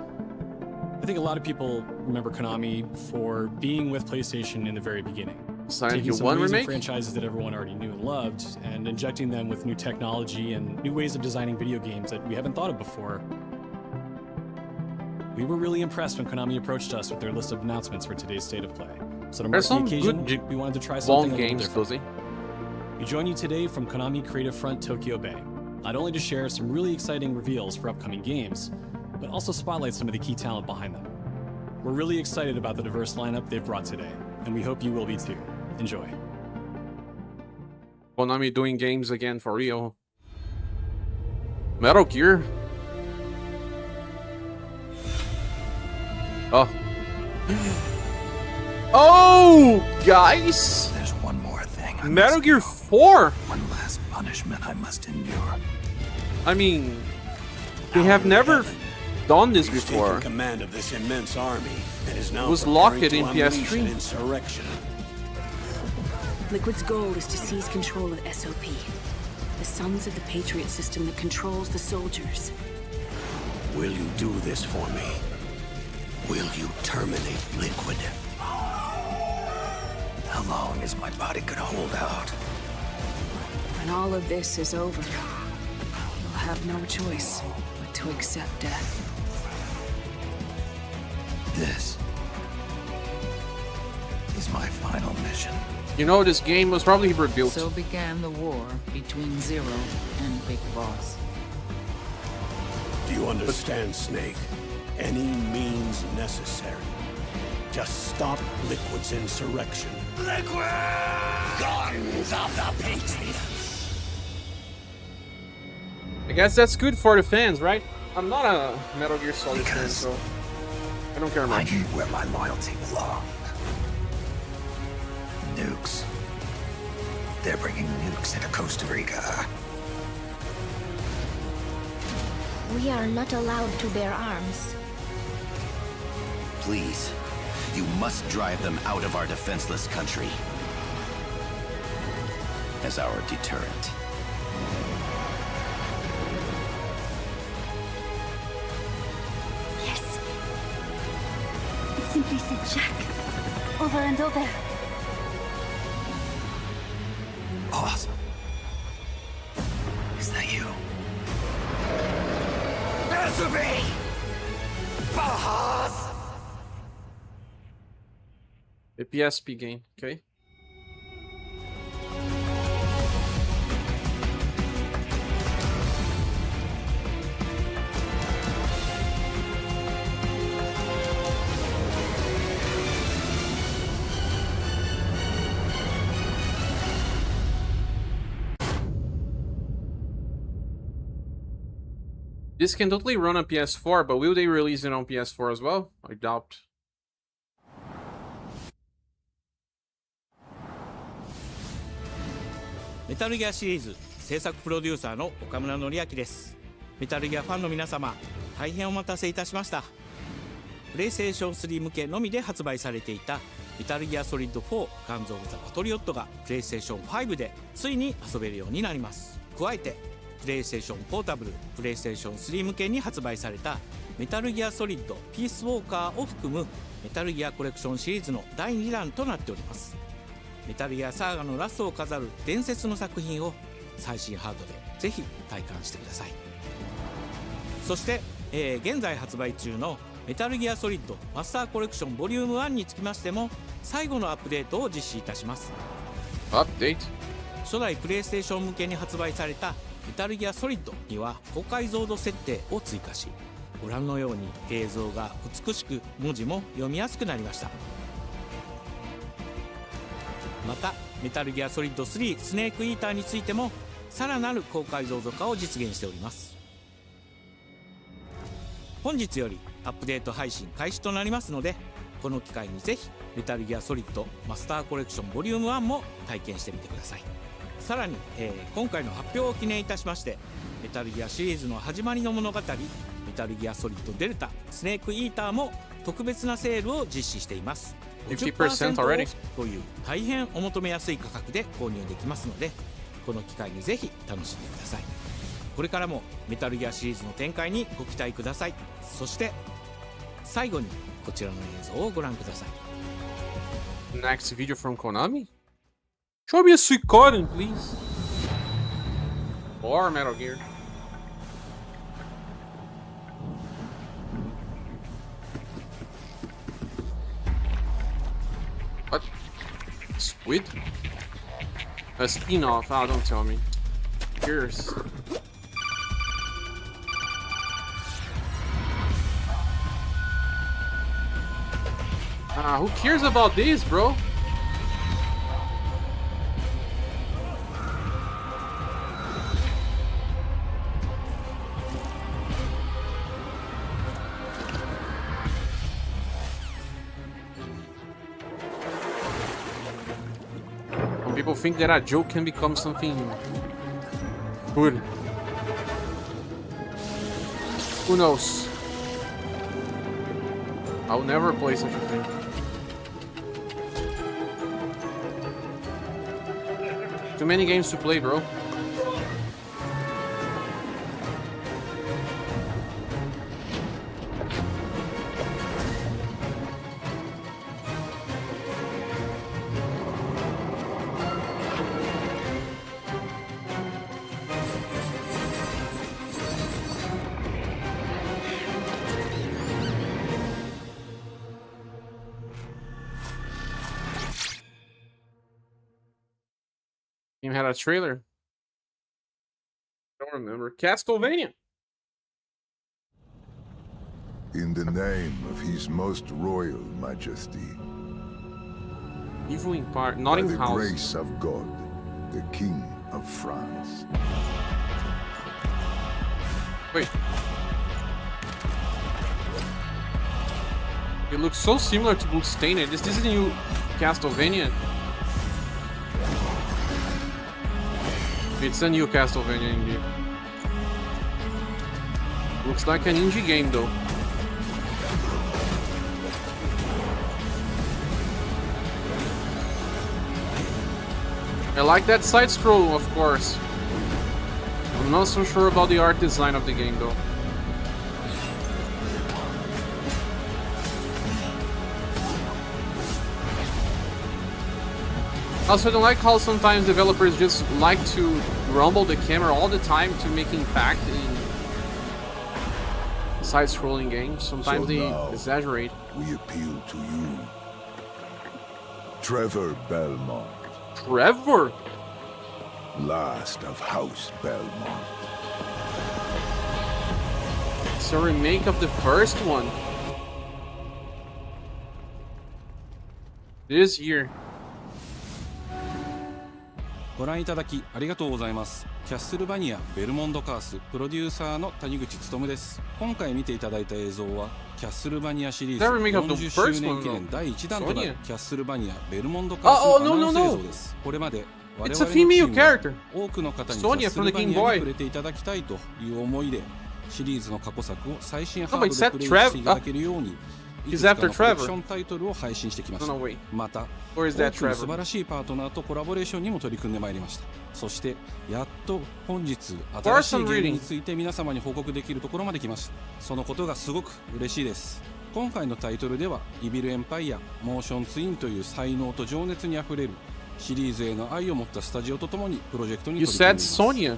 I think a lot of people remember Konami for being with PlayStation in the very beginning. Silent Taking Hill some 1 amazing remake? franchises that everyone already knew and loved, and injecting them with new technology and new ways of designing video games that we haven't thought of before. We were really impressed when Konami approached us with their list of announcements for today's State of Play. So to mark There's the some occasion, good we wanted to try Bond something a little games, different. Fuzzy. We join you today from Konami Creative Front Tokyo Bay, not only to share some really exciting reveals for upcoming games, but also spotlight some of the key talent behind them. We're really excited about the diverse lineup they've brought today, and we hope you will be too. Enjoy. Konami doing games again for real. Metal Gear. Oh. Oh, guys. There's one more thing. Metal Gear 4. One last punishment I must endure. I mean, we have never done this He's before. taken command of this immense army and is now It was preparing locked to in unleash PS3. an insurrection. Liquid's goal is to seize control of SOP, the Sons of the Patriot system that controls the soldiers. Will you do this for me? Will you terminate Liquid? How long is my body gonna hold out? When all of this is over, you'll have no choice but to accept death. This is my final mission. You know, this game was probably rebuilt. So began the war between Zero and Big Boss. Do you understand, Snake? Any means necessary. Just stop Liquid's insurrection. Liquid! Guns of the Patriots! I guess that's good for the fans, right? I'm not a Metal Gear Solid fan, so I don't care I much. knew where my loyalty belonged. Nukes. They're bringing nukes into Costa Rica. We are not allowed to bear arms. Please, you must drive them out of our defenseless country as our deterrent. Yes. It simply said Jack. Over and over. Boss. Is that you? Elizabeth! Boss! A PSP game, okay? This can totally run on PS4, but will they release it on PS4 as well? I doubt. メタルギアシリーズ制作プロデューサーの岡村典明です。メタルギアファンの皆様、大変お待たせいたしました。プレイステーション3向けのみで発売されていたメタルギアソリッド4ガンズ・オブ・ザ・パトリオットがプレイステーション5でついに遊べるようになります。加えてプレイステーションポータブル、プレイステーション3向けに発売されたメタルギアソリッドピースウォーカーを含むメタルギアコレクションシリーズの第2弾となっております。メタルギアサーガのラストを飾る伝説の作品を最新ハードでぜひ体感してください。そして、現在発売中のメタルギアソリッドマスターコレクションボリューム1につきましても最後のアップデートを実施いたします。アップデート。初代プレイステーション向けに発売されたメタルギアソリッドには高解像度設定を追加し、ご覧のように映像が美しく文字も読みやすくなりました。またメタルギアソリッド3スネークイーターについてもさらなる高解像度化を実現しております。本日よりアップデート配信開始となりますので、この機会にぜひメタルギアソリッドマスターコレクションボリューム1も体験してみてください。さらに、今回の発表を記念いたしましてメタルギアシリーズの始まりの物語メタルギアソリッドデルタスネークイーターも特別なセールを実施しています。 50% already という大変お求めやすい価格で購入できますので、この機会にぜひ楽しんでください。これからもメタルギアシリーズの展開にご期待ください。そして最後にこちらの映像をご覧ください。 Next video from Konami? Show me a Suikoden, please. Or Metal Gear. What? Squid? A spin-off? Oh, don't tell me. Cheers. Who cares about this, bro? Some people think that a joke can become something good. Who knows? I'll never play such a thing. Too many games to play, bro. Game had a trailer. Don't remember. Castlevania. In the name of His Most Royal Majesty. Evil in part, not in By the house. grace of God, the King of France. Wait. It looks so similar to Bloodstained. This is a new Castlevania. It's a new Castlevania indeed. Looks like an indie game though. I like that side scroll, of course. I'm not so sure about the art design of the game though. Also, I don't like how sometimes developers just like to rumble the camera all the time to make impact in side-scrolling games. Sometimes So they now, exaggerate. We appeal to you. Trevor Belmont. Trevor? Last of House Belmont. It's a remake of the first one. This year. ご覧いただきありがとうございます。キャッスルバニアベルモンドカースプロデューサーの谷口勉です。今回見ていただいた映像はキャッスルバニアシリーズ40周年記念第1弾となるキャッスルバニアベルモンドカースのアナウンス映像です。これまで我々のチームは多くの方にキャッスルバニアに触れていただきたいという思いでシリーズの過去作を最新ハードでプレイしていただけるようにいくつかのコレクションタイトルを配信してきました。 No, wait. また Or is that 多くの Trevor? 素晴らしいパートナーとコラボレーションにも取り組んでまいりました。そしてやっと本日新しいゲームについて皆様に報告できるところまで来ました。そのことがすごく嬉しいです。今回のタイトルではイビルエンパイア、モーションツインという才能と情熱にあふれるシリーズへの愛を持ったスタジオとともにプロジェクトに取り組んでいます。 You said Sonya.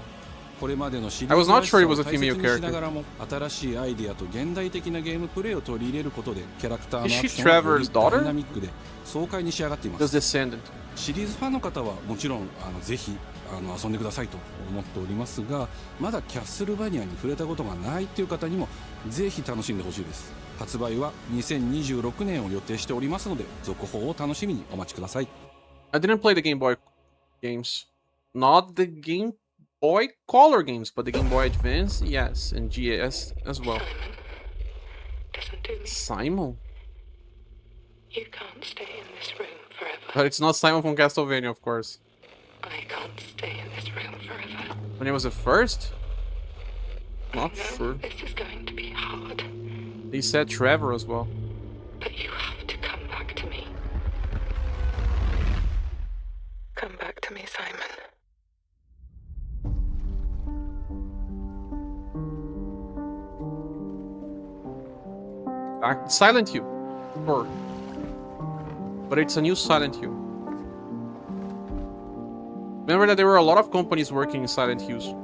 これまでのシリ I ー was ズ not らし sure さ it を was a 大切 female にしな character. がらも新しいアイデアと現代的なゲームプレイを取り入れることでキャラクターのア Is ク she ションがよ Trevor's り daughter? ダイナミックで爽快に仕上がっていま The す。 Descendant. シリーズファンの方はもちろんぜひ遊んでくださいと思っておりますが、まだキャッスルバニアに触れたことがないという方にもぜひ楽しんでほしいです。発売は2026年を予定しておりますので、続報を楽しみにお待ちください。 I didn't play the Game Boy games. Not the Game Boy Color games, but the Game Boy Advance, yes, and GS as well. Simon? You can't stay in this room forever. But it's not Simon from Castlevania, of course. I can't stay in this room forever. When it was the first? Not sure. This is going to be hard. They said Trevor as well. But you have to come back to me. Come back to me, Simon. Silent Hill. Sure. But it's a new Silent Hill. Remember that there were a lot of companies working in Silent Hills.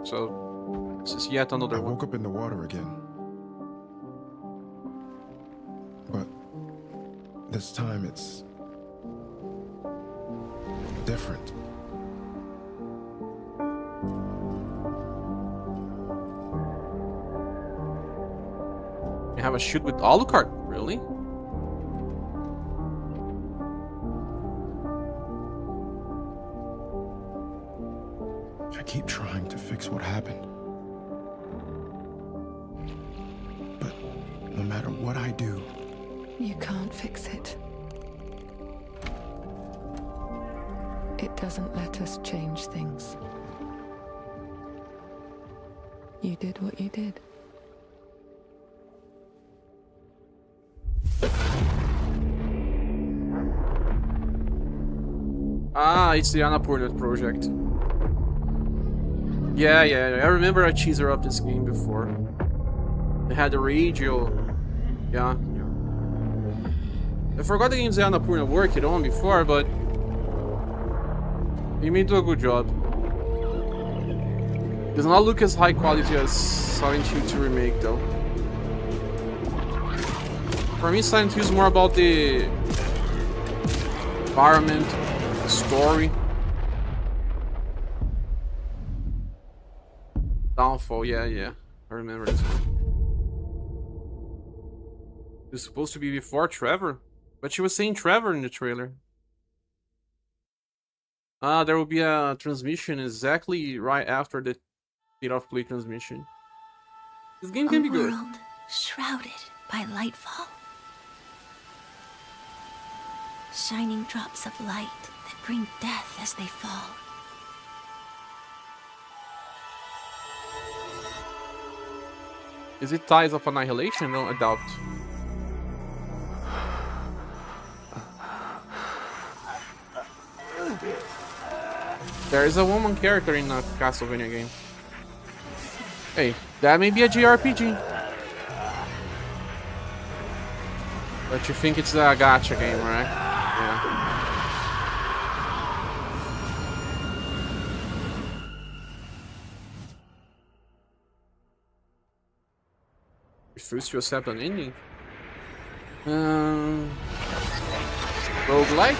So, this is yet another one. I woke up in the water again. But this time it's different. You have a shoot with Alucard? Really? I keep trying to fix what happened. But no matter what I do, You can't fix it. It doesn't let us change things. You did what you did. Ah, it's the Annapurna project. Yeah, I remember a teaser of this game before. They had the radio. Yeah. I forgot the games the Annapurna worked on before, but they made a good job. Does not look as high quality as Silent Hill 2 Remake though. For me, Silent Hill is more about the environment, the story. Downfall, yeah. I remember this one. It's supposed to be before Trevor, but she was saying Trevor in the trailer. Ah, there will be a transmission exactly right after the state of play transmission. This game can be good. A world shrouded by lightfall. Shining drops of light that bring death as they fall. Is it Ties of Annihilation? No, I doubt. There is a woman character in a Castlevania game. Hey, that may be a JRPG. But you think it's a gacha game, right? Yeah. Refuse to accept an ending. Roguelike?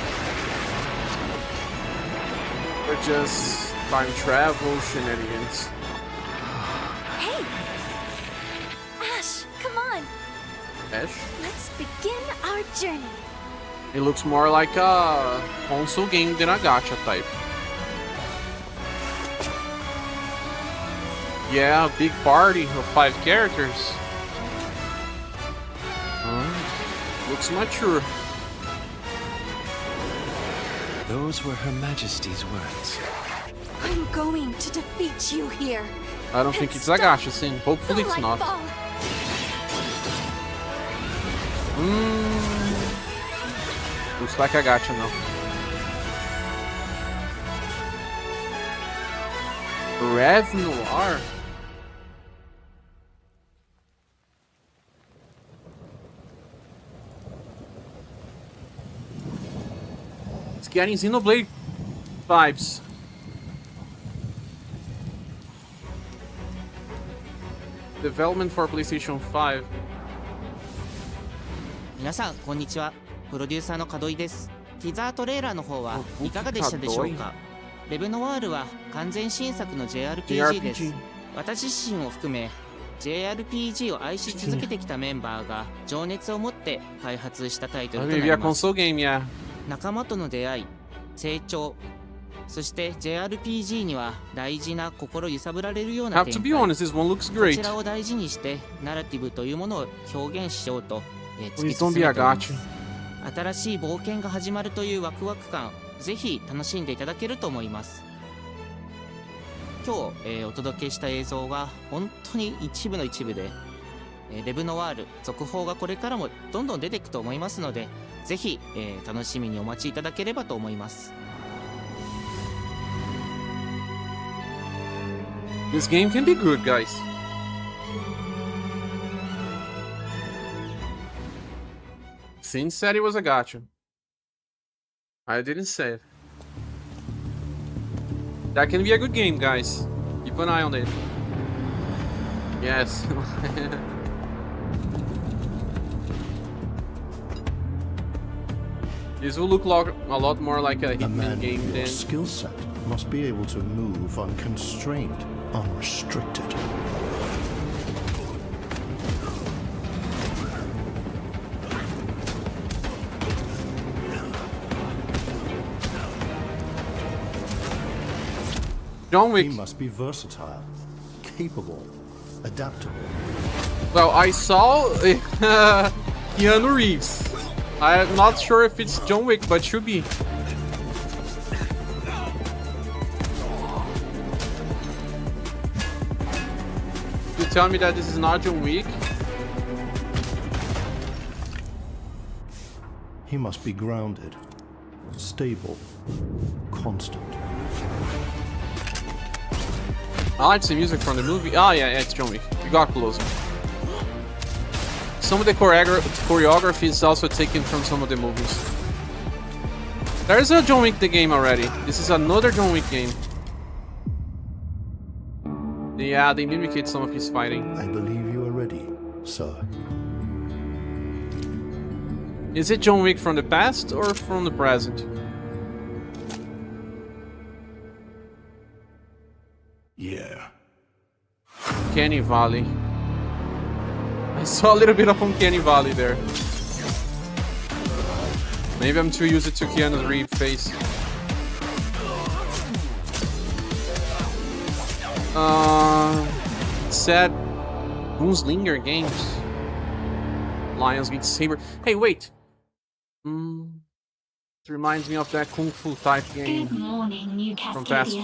Or just time travel shenanigans? Hey! Ash, come on! Ash? Let's begin our journey. It looks more like a console game than a gacha type. Yeah, a big party of 5 characters. Looks mature. Those were Her Majesty's words. I'm going to defeat you here. I don't think it's a gacha scene. Hopefully it's not. Looks like I got you now. Red Noir. It's getting Xenoblade vibes. Development for PlayStation 5. 皆さんこんにちは。プロデューサーの門井です。ティザートレーラーの方はいかがでしたでしょうか。レブノワールは完全新作の JRPG です。私自身を含め JRPG を愛し続けてきたメンバーが情熱を持って開発したタイトルとなります。仲間との出会い、成長、そして JRPG には大事な心揺さぶられるような展開、こちらを大事にしてナラティブというものを表現しようと突き進めております。新しい冒険が始まるというワクワク感、ぜひ楽しんでいただけると思います。今日、お届けした映像は本当に一部の一部で、レブノワール続報がこれからもどんどん出ていくと思いますので、ぜひ、楽しみにお待ちいただければと思います。This game can be good, guys. Sin said it was a gacha. I didn't say it. That can be a good game, guys. Keep an eye on it. Yes. This will look a lot more like a Hitman game than... Your skill set must be able to move unconstrained, unrestricted. John Wick. He must be versatile, capable, adaptable. Well, I saw Keanu Reeves. I'm not sure if it's John Wick, but should be. You tell me that this is not John Wick? He must be grounded, stable, constant. I like the music from the movie. Oh yeah, it's John Wick. You got closer. Some of the choreography is also taken from some of the movies. There's a John Wick the game already. This is another John Wick game. Yeah, they mimicked some of his fighting. I believe you are ready, sir. Is it John Wick from the past or from the present? Yeah. Uncanny Valley. I saw a little bit of Uncanny Valley there. Maybe I'm too used to Keanu Reeves' face. Sad Gunslinger games. Lionsgate Saber. Hey, wait. It reminds me of that Kung Fu type game. Good morning, New from past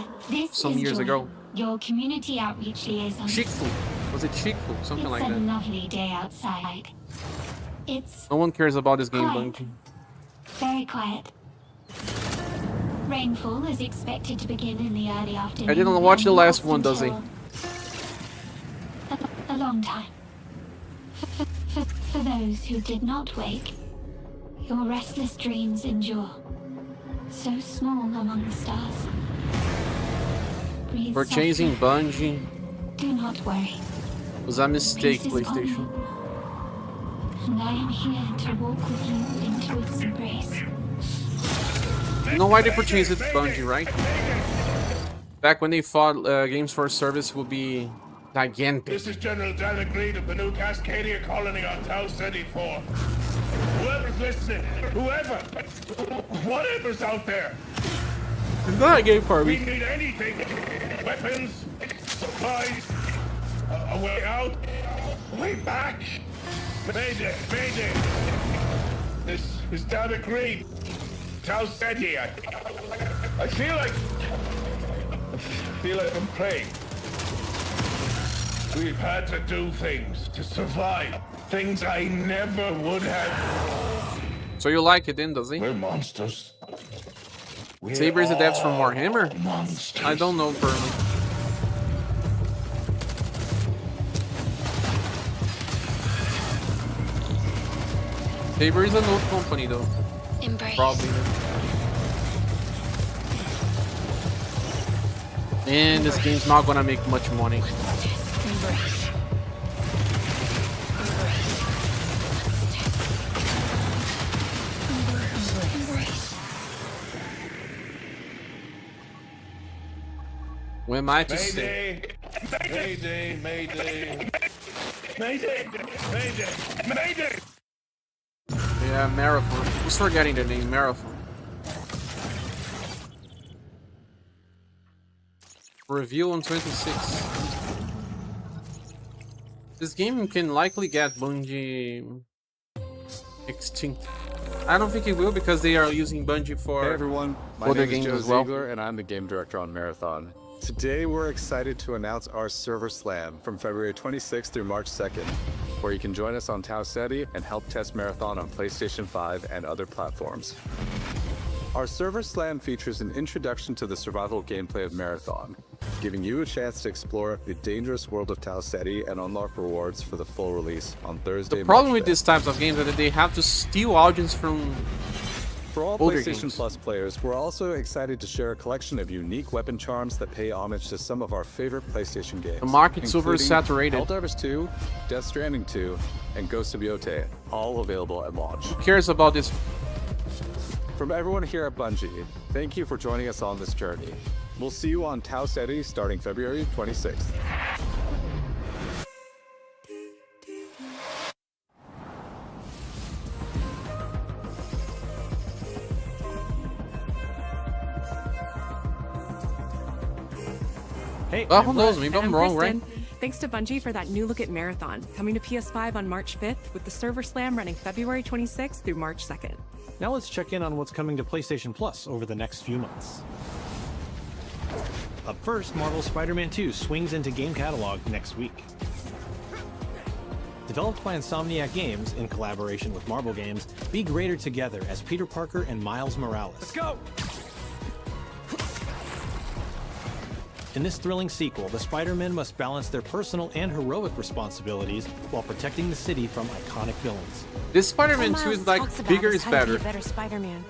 some years ago. Your community outreach liaison. Chick-Fu. Was it Chick-Fu? Something like that. It's a lovely day outside. It's no one cares about this game, Bungie. Very quiet. Rainfall is expected to begin in the early afternoon. I didn't watch the last one, does he? A long time. For those who did not wake, your restless dreams endure. So small among the stars. Breathe Purchasing Bungie. Do not worry. Was a mistake, PlayStation. And I am here to walk with you into its embrace. You know why they purchased it, Bungie, right? Back when they thought games for service would be gigantic. This is General Dan Agreed of the new Cascadia colony on Tau City 4. Whoever's listening, whoever, whatever's out there. It's not a game for We me. need anything. Weapons, supplies, a way out, a way back. Mayday, Mayday. This is Dan Agreed. Tau City. I feel like I'm praying. We've had to do things to survive. things I never would have. So you like it then, does he? We're monsters. Saber is the devs from Warhammer? Monsters. I don't know, Berman. Saber is an old company though. Embrace. Probably. And this game's not gonna make much money. Embrace. When am I to say? Mayday! Mayday! Mayday! Mayday! Mayday! Yeah, Marathon. Who's forgetting the name? Marathon. Reveal on 26. This game can likely get Bungie extinct. I don't think it will because they are using Bungie for Hey everyone, my other name is games Joe as well. Ziegler and I'm the game director on Marathon. Today we're excited to announce our server slam from February 26th through March 2nd, where you can join us on Tau Ceti and help test Marathon on PlayStation 5 and other platforms. Our server slam features an introduction to the survival gameplay of Marathon, giving you a chance to explore the dangerous world of Tau Ceti and unlock rewards for the full release on Thursday, The problem March with 5th. these types of games is that they have to steal audience from For all older PlayStation games. Plus players, we're also excited to share a collection of unique weapon charms that pay homage to some of our favorite PlayStation games. The market's including oversaturated. Helldivers 2, Death Stranding 2, and Ghost of Yotei, all available at launch. Who cares about this? From everyone here at Bungie, thank you for joining us on this journey. We'll see you on Tau Ceti starting February 26th. Hey, Well, who knows? Maybe I'm wrong, right? Thanks to Bungie for that new look at Marathon, coming to PS5 on March 5th, with the server slam running February 26th through March 2nd. Now let's check in on what's coming to PlayStation Plus over the next few months. Up first, Marvel's Spider-Man 2 swings into game catalog next week. Developed by Insomniac Games in collaboration with Marvel Games, be greater together as Peter Parker and Miles Morales. Let's go! In this thrilling sequel, the Spider-Men must balance their personal and heroic responsibilities while protecting the city from iconic villains. This Spider-Man 2 is like bigger is better. better Spider-Man.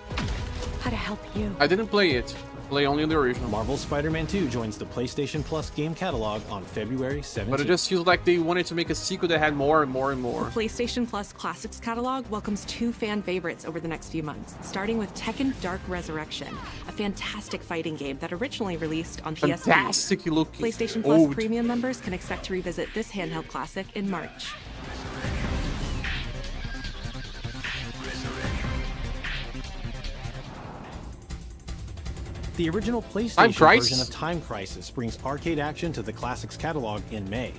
How to help you. I didn't play it. Play only the original. Marvel's Spider-Man 2 joins the PlayStation Plus game catalog on February 17th. But it just feels like they wanted to make a sequel that had more and more and more. The PlayStation Plus Classics catalog welcomes two fan favorites over the next few months, starting with Tekken Dark Resurrection, a fantastic fighting game that originally released on PSP. Fantastic looking. PlayStation Plus Old. Premium members can expect to revisit this handheld classic in March. The original PlayStation version of Time Crisis brings arcade action to the Classics catalog in May.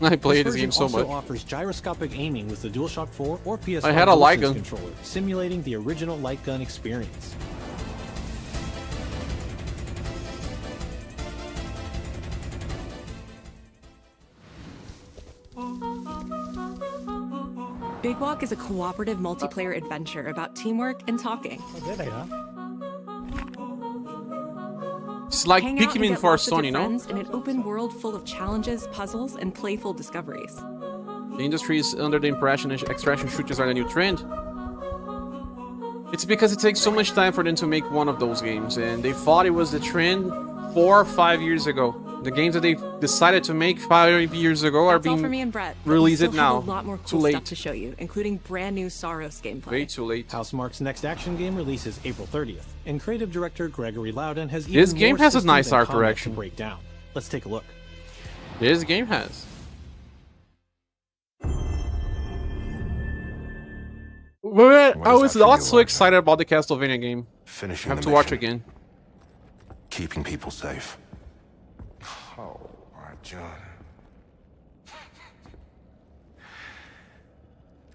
I played this version game so also much. offers gyroscopic aiming with the DualShock 4 or PS5 I had a light DualSense gun. controller, simulating the original light gun experience. Big Walk is a cooperative multiplayer adventure about teamwork and talking. It's like Hang out and Pikmin get for lots of Sony, your no? friends in an open world full of challenges, puzzles, and playful discoveries. The industry is under the impression that extraction shooters are the new trend. It's because it takes so much time for them to make one of those games, and they thought it was the trend 4 or 5 years ago. The games that they decided to make 5 years ago are That's all for me being and Brett. but we released still now. have a lot more Too cool late. stuff to show you, including brand new Soros gameplay. Way too late. Housemarque's next action game releases April 30th, and creative director Gregory Loudon has This even game more has a systems nice and art combat direction. to break down. Let's take a look. This game has. But I was not so excited about the Castlevania game. Finishing I have the to watch mission. again. Keeping people safe. Oh, all right, John.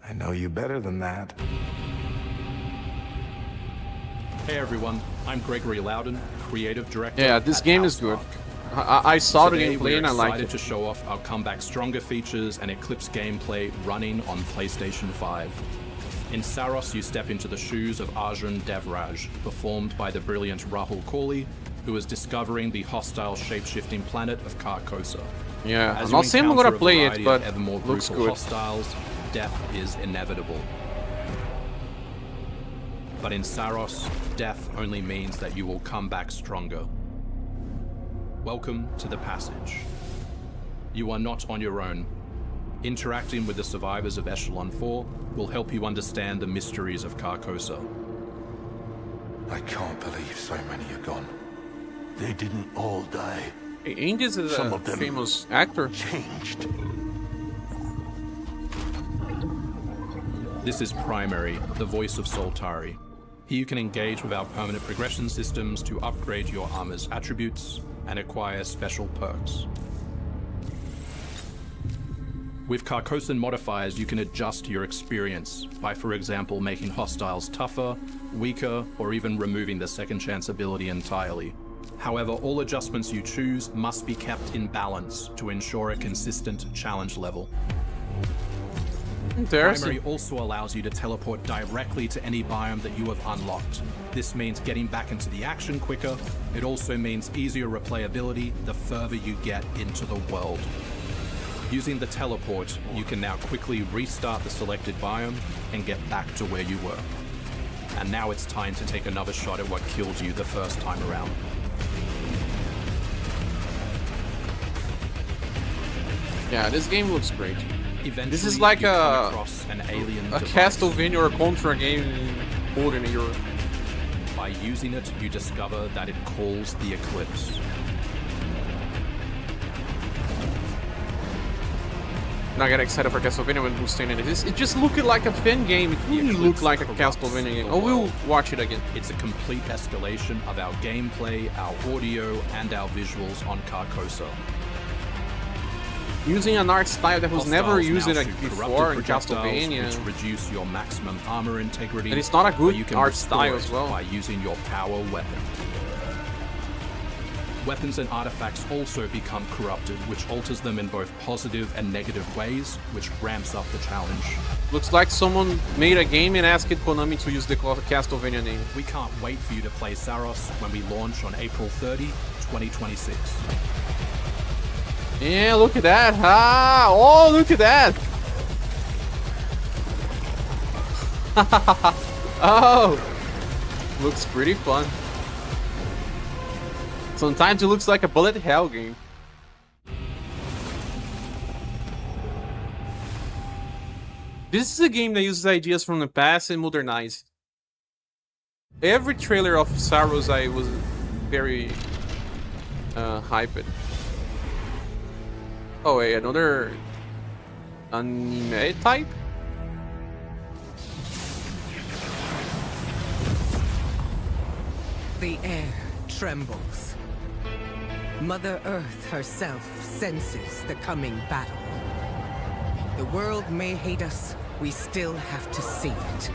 I know you better than that. Hey everyone, I'm Gregory Loudon, creative director. Yeah, this at game is good. Housemarque. I saw the Today, gameplay we're and I liked excited it. to show off our Comeback Stronger features and Eclipse gameplay running on PlayStation 5. In Saros, you step into the shoes of Arjun Devraj, performed by the brilliant Rahul Kohli, who is discovering the hostile shape-shifting planet of Carcosa. Yeah, As I'm you not saying I'm encounter gonna a play it, variety but of ever more looks brutal good. hostiles, death is inevitable. But in Saros, death only means that you will come back stronger. Welcome to the passage. You are not on your own. Interacting with the survivors of Echelon 4 will help you understand the mysteries of Carcosa. I can't believe so many are gone. They didn't all die. Hey, Angus is Some a of them famous actor. Changed. This is Primary, the voice of Soltari. Here you can engage with our permanent progression systems to upgrade your armor's attributes and acquire special perks. With Carcosan modifiers, you can adjust your experience by, for example, making hostiles tougher, weaker, or even removing the second chance ability entirely. However, all adjustments you choose must be kept in balance to ensure a consistent challenge level. Primary also allows you to teleport directly to any biome that you have unlocked. This means getting back into the action quicker. It also means easier replayability the further you get into the world. Using the teleport, you can now quickly restart the selected biome and get back to where you were. And now it's time to take another shot at what killed you the first time around. Yeah, this game looks great. Eventually, This is like you come a across an alien device. Castlevania or Contra game in olden era. By using it, you discover that it calls the Eclipse. And I get excited for Castlevania when Blue's saying it. It just looked like a fun game. It really looked like a Castlevania game. I will watch it again. It's a complete escalation of our gameplay, our audio, and our visuals on Carcosa. Using an art style that was never Hostiles used now like shoot before corrupted in projectiles, Castlevania. which reduce your maximum armor integrity. And it's not a good or you can art restore style it as well. by using your power weapon. Weapons and artifacts also become corrupted, which alters them in both positive and negative ways, which ramps up the challenge. Looks like someone made a game and asked Konami to use the Castlevania name. We can't wait for you to play Saros when we launch on April 30, 2026. Yeah, look at that. Ah, oh, look at that. Oh, looks pretty fun. Sometimes it looks like a bullet hell game. This is a game that uses ideas from the past and modernized. Every trailer of Saros I was very hyped. Oh wait, another anime type? The air trembles. Mother Earth herself senses the coming battle. The world may hate us, we still have to save it.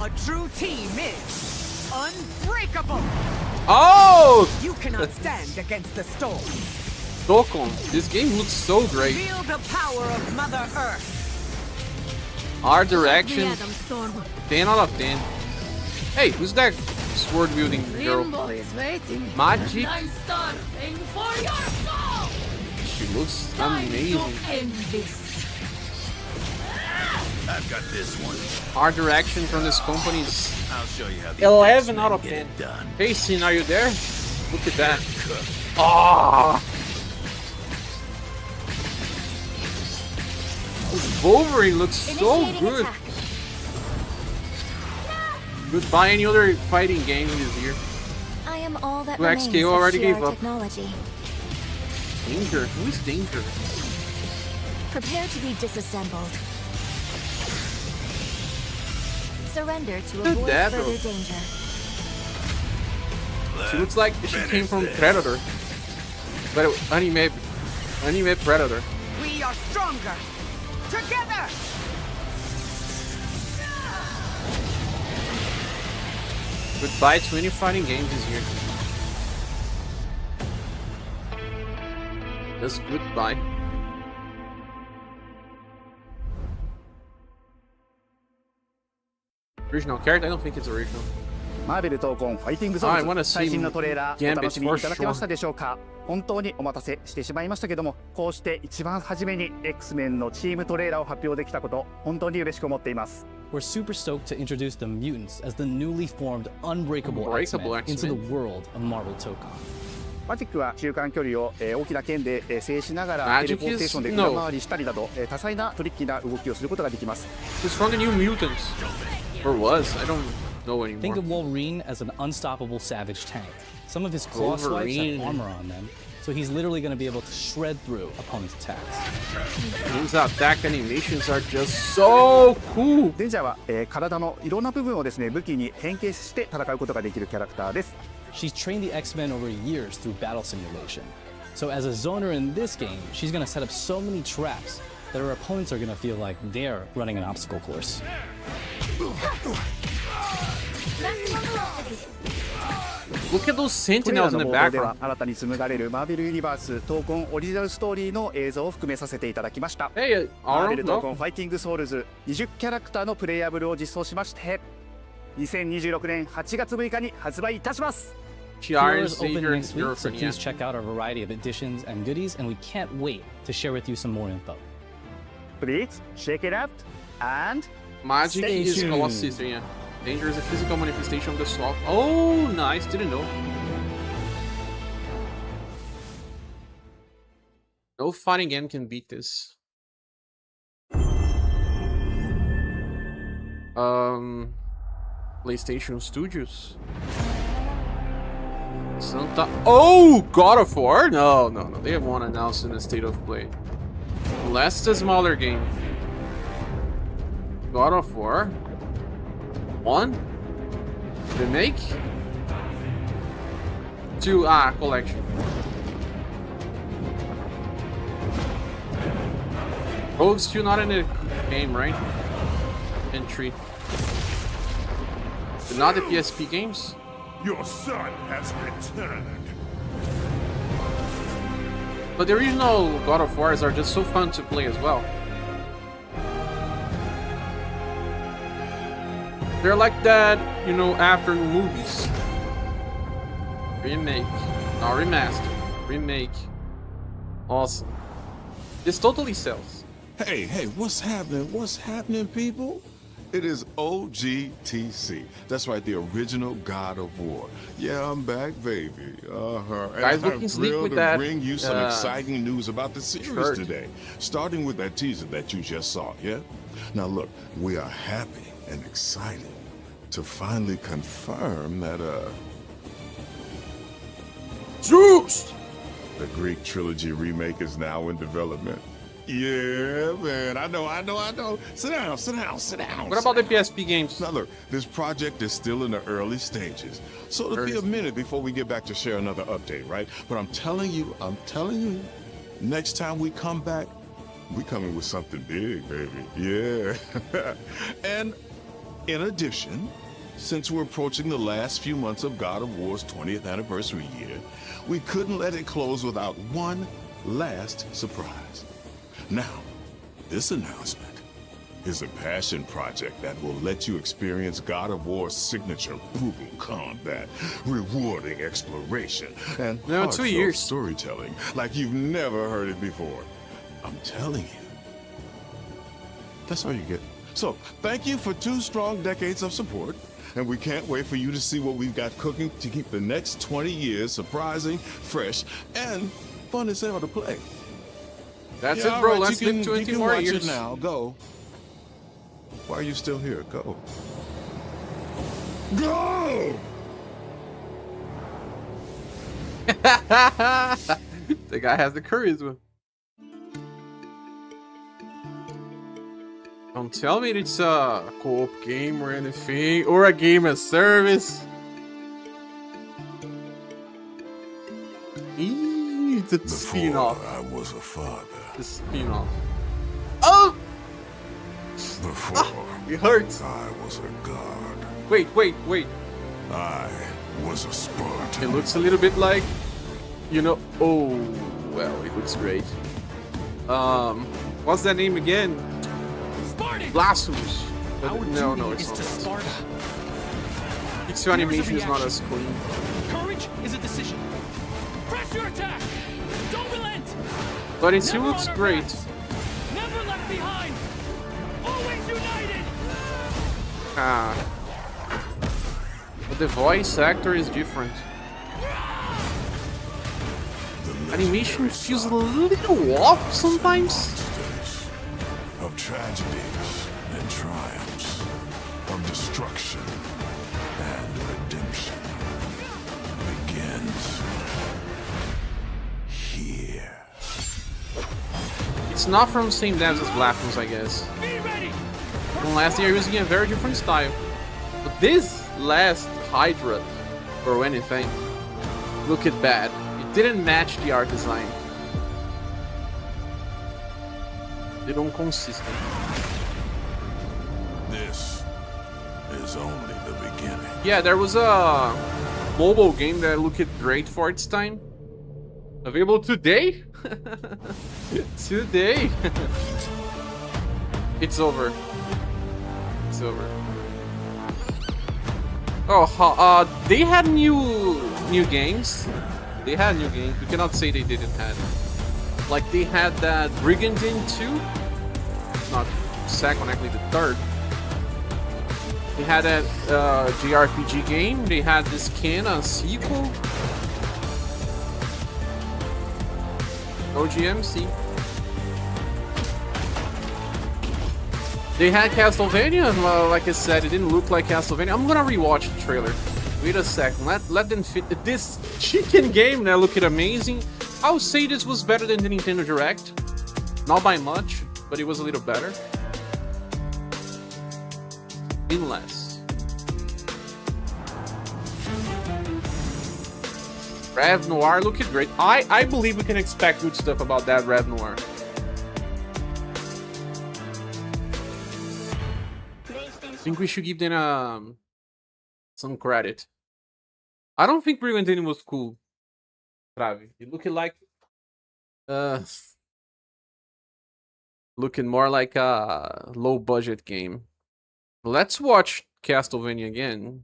A true team is unbreakable! Oh! You cannot stand against the storm. Dokkan, this game looks so great. Feel the power of Mother Earth. Art direction, 10 out of 10. Hey, who's that sword wielding girl? Limbo is waiting. Magic. I'm starving for your soul. She looks Time amazing. to end this. I've got this one. Art direction from this company is I'll show you how the 11 out of get 10. it done. Hey, Sin, are you there? Look at that. Ah! This Wolverine looks so good. Goodbye any other fighting game this year. I am all that Who remains XKO of already ScherBR gave up. technology. Danger. Who is Danger? Prepare to be disassembled. Surrender to Look at avoid that, further bro. danger. She looks like she came from Predator. But anime Predator. We are stronger together. Goodbye to any fighting games this year. That's goodbye. Original character? I don't think it's original. マーベル闘魂ファイティングゾーンズ最新のトレーラーお楽しみいただけましたでしょうか。本当にお待たせしてしまいましたけども、こうして一番初めに X-Men のチームトレーラーを発表できたこと、本当に嬉しく思っています。We're super stoked to introduce the mutants as the newly formed unbreakable X-Men into the world of Marvel Tokon. マジックは中間距離を大きな剣で制しながらテレポーテーションで裏回りしたりなど多彩なトリッキーな動きをすることができます。It's from the New Mutants. Or was. I don't know anymore. Think of Wolverine as an unstoppable savage tank. Some of his claw swipes have armor on them, so he's literally going to be able to shred through opponents' attacks. His attack animations are just so cool. デンジャーは体のいろんな部分をですね武器に変形して戦うことができるキャラクターです。She's trained the X-Men over years through battle simulation. So as a zoner in this game, she's going to set up so many traps that her opponents are going to feel like they're running an obstacle course. Look at those sentinels in the background. 新たに紡がれるマーベルユニバース闘魂オリジナルストーリーの映像を含めさせていただきました。Hey, マーベル闘魂ファイティングソウルズ20キャラクターのプレイヤブルを実装しまして、2026年8月6日に発売いたします。Pre-orders open next week, so please check out our variety of editions and goodies, and we can't wait to share with you some more info. Please check it out and Magic is Colossus sister, yeah. Danger is a physical manifestation of the soul. Oh, nice. Didn't know. No fighting game can beat this. PlayStation Studios. Santa. Oh, God of War? No. They have one announced in a state of play. Less the smaller game. God of War. 1 remake. 2 collection. Rogue's 2 not in the game, right? And 3. But not the PSP games. Your son has returned. But the original God of Wars are just so fun to play as well. They're like that, you know, after movies. Remake. No, remaster. Remake. Awesome. This totally sells. Hey, what's happening? What's happening, people? It is OGTC. That's right, the original God of War. Yeah, I'm back, baby. Guys, looking sleek with that. Bring you some exciting news about the series today, starting with that teaser that you just saw. Yeah. Now look, we are happy and excited to finally confirm that Zeus! The Greek trilogy remake is now in development. Yeah, man, I know. Sit down. What about the PSP games? Now look, this project is still in the early stages, so it'll be a minute before we get back to share another update, right? But I'm telling you, next time we come back, we coming with something big, baby. Yeah. And in addition, since we're approaching the last few months of God of War's 20th anniversary year, we couldn't let it close without one last surprise. Now, this announcement is a passion project that will let you experience God of War's signature brutal combat, rewarding exploration, and heartfelt storytelling like you've never heard it before. I'm telling you. That's all you get. So, thank you for 2 strong decades of support, and we can't wait for you to see what we've got cooking to keep the next 20 years surprising, fresh, and fun as hell to play. That's it, bro. Let's live 20 more watch years. It now. Go. Why are you still here? Go. Go! The guy has the charisma. Don't tell me it's a co-op game or anything, or a game as service. It's a spin-off. I was a father. The spin-off. Oh! Before it hurts. I was a god. Wait. I was a Spartan. It looks a little bit like, you know. Oh. well. It looks great. What's that name again? Blasphemous. No, it's not. Pixel animation is not as clean. Courage is a decision. Press your attack. Don't relent. But it still looks great. Never left behind. Always united. But the voice actor is different. Animation feels a little off sometimes. Of tragedies and triumphs, of destruction and redemption begins here. It's not from the same devs as Blasphemous, I guess. From last year, using a very different style. But this last Hydra, or anything, looked bad. It didn't match the art design. They don't consistent. This is only the beginning. Yeah, there was a mobile game that looked great for its time. Available today? Today! It's over. It's over. Oh, they had new games. They had new games. We cannot say they didn't have. Like they had that Brigandine 2. Not second, actually the third. They had that JRPG game. They had this Kena sequel. OGMC. They had Castlevania. Well, like I said, it didn't look like Castlevania. I'm gonna rewatch the trailer. Wait a second. Let them fit this chicken game that looked amazing. I would say this was better than the Nintendo Direct. Not by much, but it was a little better. In less. Rev Noir looked great. I believe we can expect good stuff about that Rev Noir. I think we should give them some credit. I don't think Brigandine was cool. Travi. It looked like looking more like a low budget game. Let's watch Castlevania again.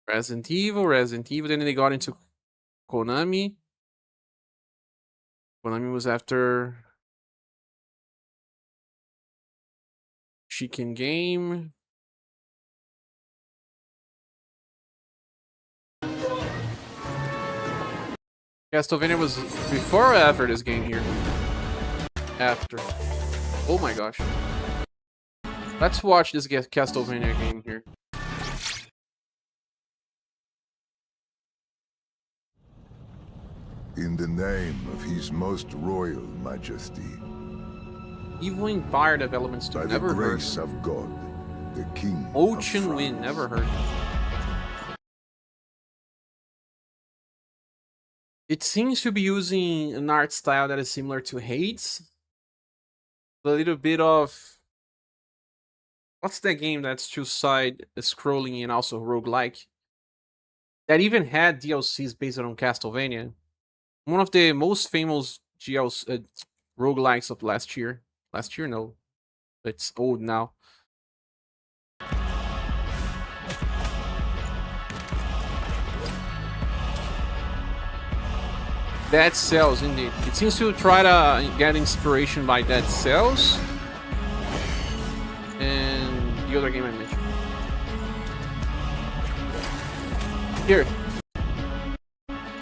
Resident Evil, then they got into Konami. Konami was after Chicken Game. Castlevania was before or after this game here? After. Oh my gosh. Let's watch this Castlevania game here. In the name of His Most Royal Majesty. Evil Empire Development Studio. Never heard. By the grace of God, the King Ocean of Wind. Never heard. It seems to be using an art style that is similar to Hades. A little bit of... What's that game that's two-side scrolling and also roguelike? That even had DLCs based on Castlevania. One of the most famous roguelikes of last year. Last year, no. It's old now. Dead Cells, indeed. It seems to try to get inspiration by Dead Cells. And the other game I mentioned. Here.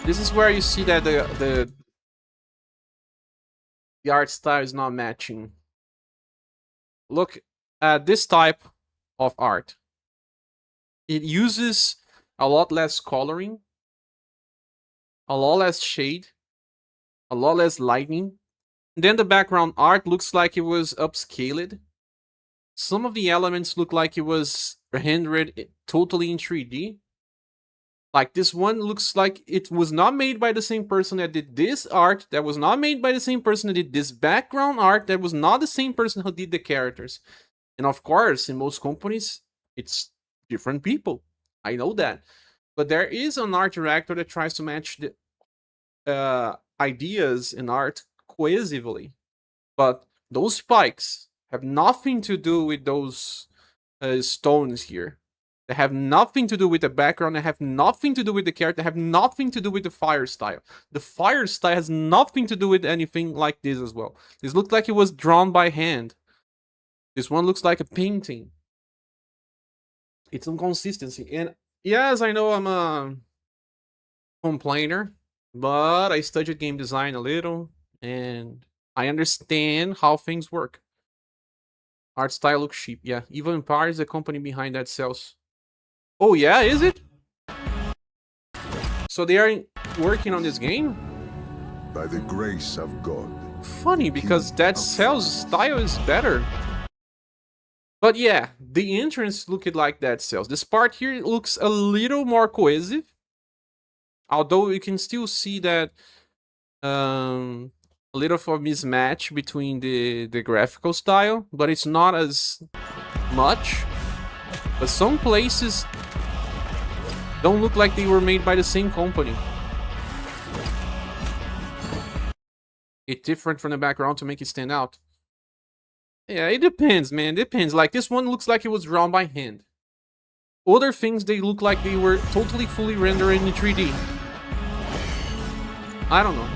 This is where you see that the art style is not matching. Look at this type of art. It uses a lot less coloring, a lot less shade, a lot less lighting. And then the background art looks like it was upscaled. Some of the elements look like it was rendered totally in 3D. Like, this one looks like it was not made by the same person that did this art, that was not made by the same person that did this background art, that was not the same person who did the characters. And of course, in most companies, it's different people. I know that. But there is an art director that tries to match the ideas in art cohesively. But those spikes have nothing to do with those stones here. They have nothing to do with the background. They have nothing to do with the character. They have nothing to do with the fire style. The fire style has nothing to do with anything like this as well. This looks like it was drawn by hand. This one looks like a painting. It's inconsistency. And yes, I know I'm a complainer, but I studied game design a little, and I understand how things work. Art style looks cheap. Yeah, Even Empire is the company behind that sells. Oh yeah, is it? So they are working on this game? By the grace of God. Funny, because that Cell's style is better. But yeah, the entrance looked like that Cell's. This part here looks a little more cohesive. Although you can still see that a little of a mismatch between the graphical style, but it's not as much. But some places don't look like they were made by the same company. It's different from the background to make it stand out. Yeah, it depends, man. It depends. Like, this one looks like it was drawn by hand. Other things, they look like they were totally fully rendered in 3D. I don't know.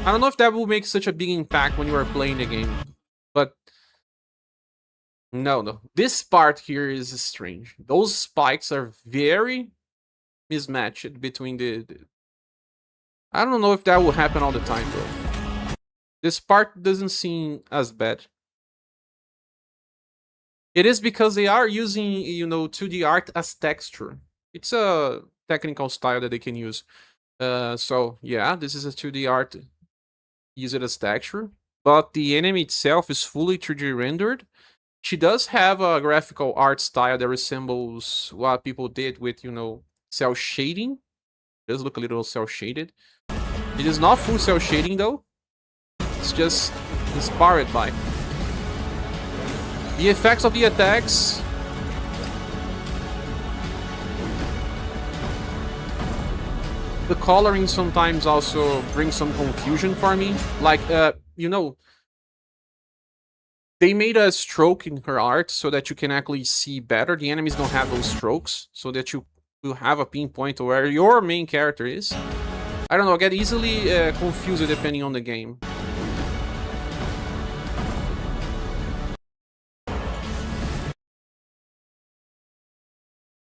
I don't know if that will make such a big impact when you are playing the game. But no. This part here is strange. Those spikes are very mismatched between the... I don't know if that will happen all the time, though. This part doesn't seem as bad. It is because they are using, 2D art as texture. It's a technical style that they can use. So, yeah, this is a 2D art. Use it as texture. But the enemy itself is fully 3D rendered. She does have a graphical art style that resembles what people did with, cell shading. It does look a little cell shaded. It is not full cell shading, though. It's just inspired by. The effects of the attacks. The coloring sometimes also brings some confusion for me. Like, they made a stroke in her art so that you can actually see better. The enemies don't have those strokes, so that you will have a pinpoint where your main character is. I don't know, I get easily confused depending on the game.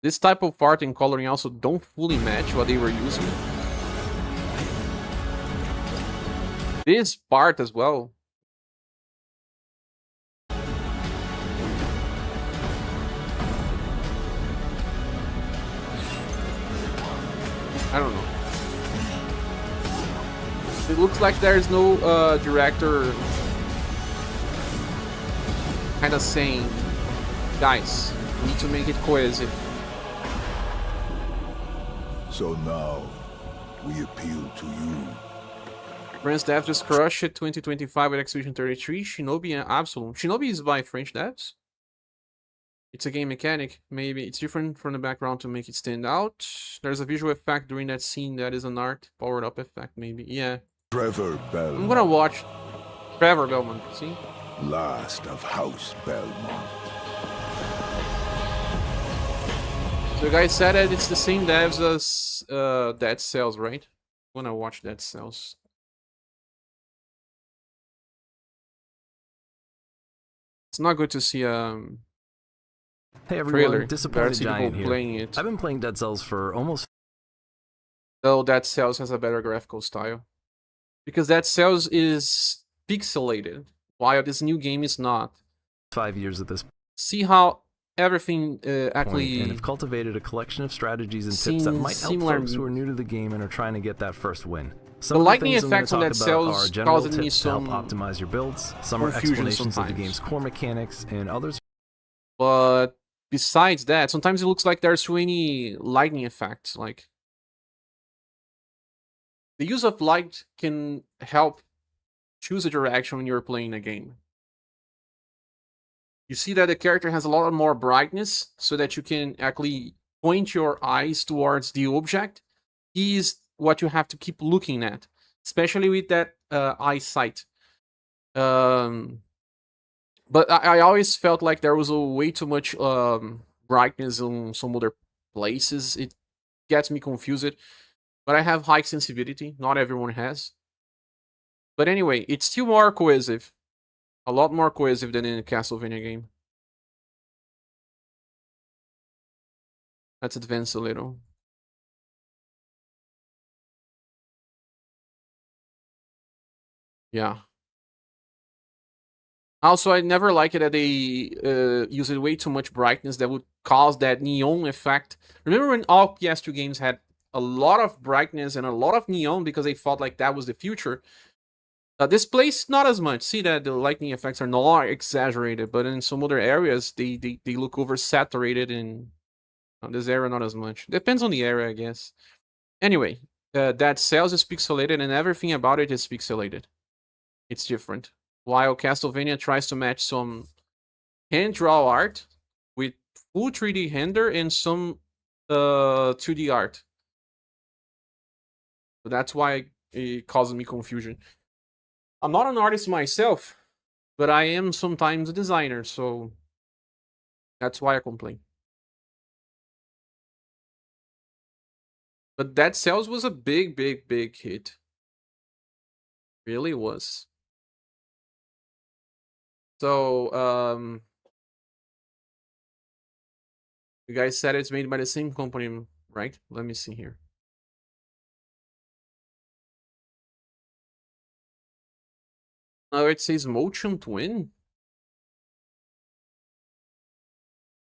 This type of art and coloring also don't fully match what they were using. This part as well. I don't know. It looks like there's no director kind of saying, guys, we need to make it cohesive. So now, we appeal to you. French devs just crushed it 2025 with Expedition 33, Shinobi and Absalom. Shinobi is by French devs. It's a game mechanic. Maybe it's different from the background to make it stand out. There's a visual effect during that scene that is an art powered up effect, maybe. Yeah. Trevor Belmont. I'm gonna watch Trevor Belmont, see? Last of House Belmont. So the guy said that it's the same devs as Dead Cells, right? I'm gonna watch Dead Cells. It's not good to see Hey everyone, trailer. Disappointed Giant here. Playing it. I've been playing Dead Cells for almost... Though Dead Cells has a better graphical style. Because Dead Cells is pixelated, while this new game is not. 5 years at this point. See how everything actually... And have cultivated a collection of strategies and tips that might help folks who are new to the game and are trying to get that first win. Some the of lightning things effects on Dead Cells causing me some to help optimize your builds. Some are explanations of the game's core mechanics, and others... But besides that, sometimes it looks like there's too many lightning effects. Like, the use of light can help choose a direction when you're playing a game. You see that the character has a lot more brightness so that you can actually point your eyes towards the object. Is what you have to keep looking at, especially with that eyesight. But I always felt like there was a way too much brightness in some other places. It gets me confused. But I have high sensitivity. Not everyone has. But anyway, it's still more cohesive. A lot more cohesive than in a Castlevania game. Let's advance a little. Yeah. Also, I never like it that they use way too much brightness that would cause that neon effect. Remember when all PS2 games had a lot of brightness and a lot of neon because they felt like that was the future? This place, not as much. See that the lightning effects are not exaggerated, but in some other areas, they look oversaturated, and this area not as much. Depends on the area, I guess. Anyway, that cells is pixelated, and everything about it is pixelated. It's different. While Castlevania tries to match some hand-draw art with full 3D render and some 2D art. So that's why it causes me confusion. I'm not an artist myself, but I am sometimes a designer, so that's why I complain. But Dead Cells was a big hit. Really was. So, you guys said it's made by the same company, right? Let me see here. Oh, it says Motion Twin.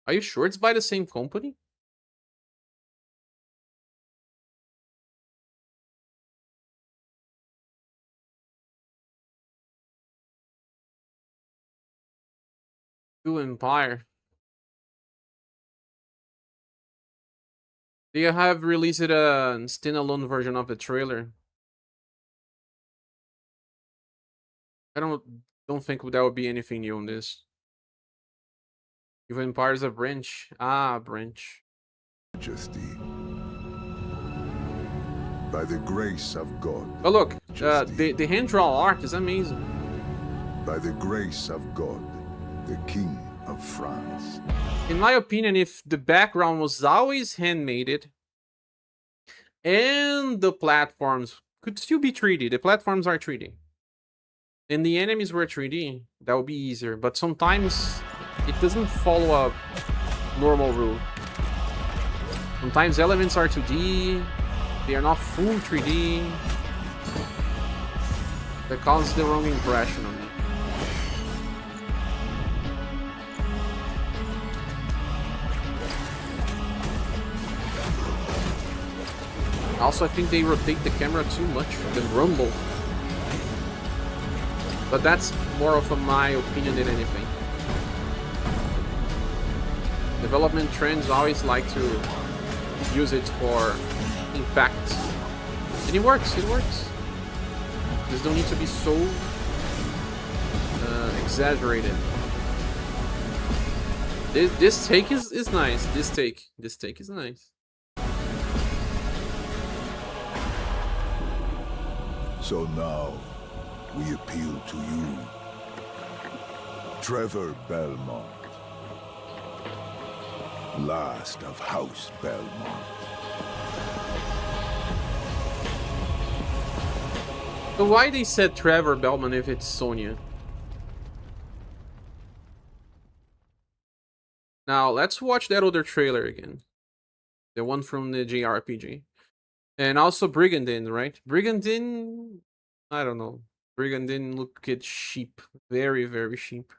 Are you sure it's by the same company? Two Empire. They have released a standalone version of the trailer. I don't think there would be anything new on this. Even Empire's a branch. Ah, branch. Majesty. By the grace of God. Oh look, the hand-drawn art is amazing. By the grace of God, the King of France. In my opinion, if the background was always handmade and the platforms could still be 3D, the platforms are 3D, and the enemies were 3D, that would be easier. But sometimes it doesn't follow a normal rule. Sometimes elements are 2D, they are not full 3D. That causes the wrong impression on me. Also, I think they rotate the camera too much, the rumble. But that's more of my opinion than anything. Development trends always like to use it for impact. And it works, it works. Just don't need to be so exaggerated. This take is nice. This take is nice. So now, we appeal to you, Trevor Belmont, last of House Belmont. So why they said Trevor Belmont if it's Sonya? Now, let's watch that other trailer again. The one from the JRPG. And also Brigandine, right? Brigandine, I don't know. Brigandine look at sheep. Very, very sheep.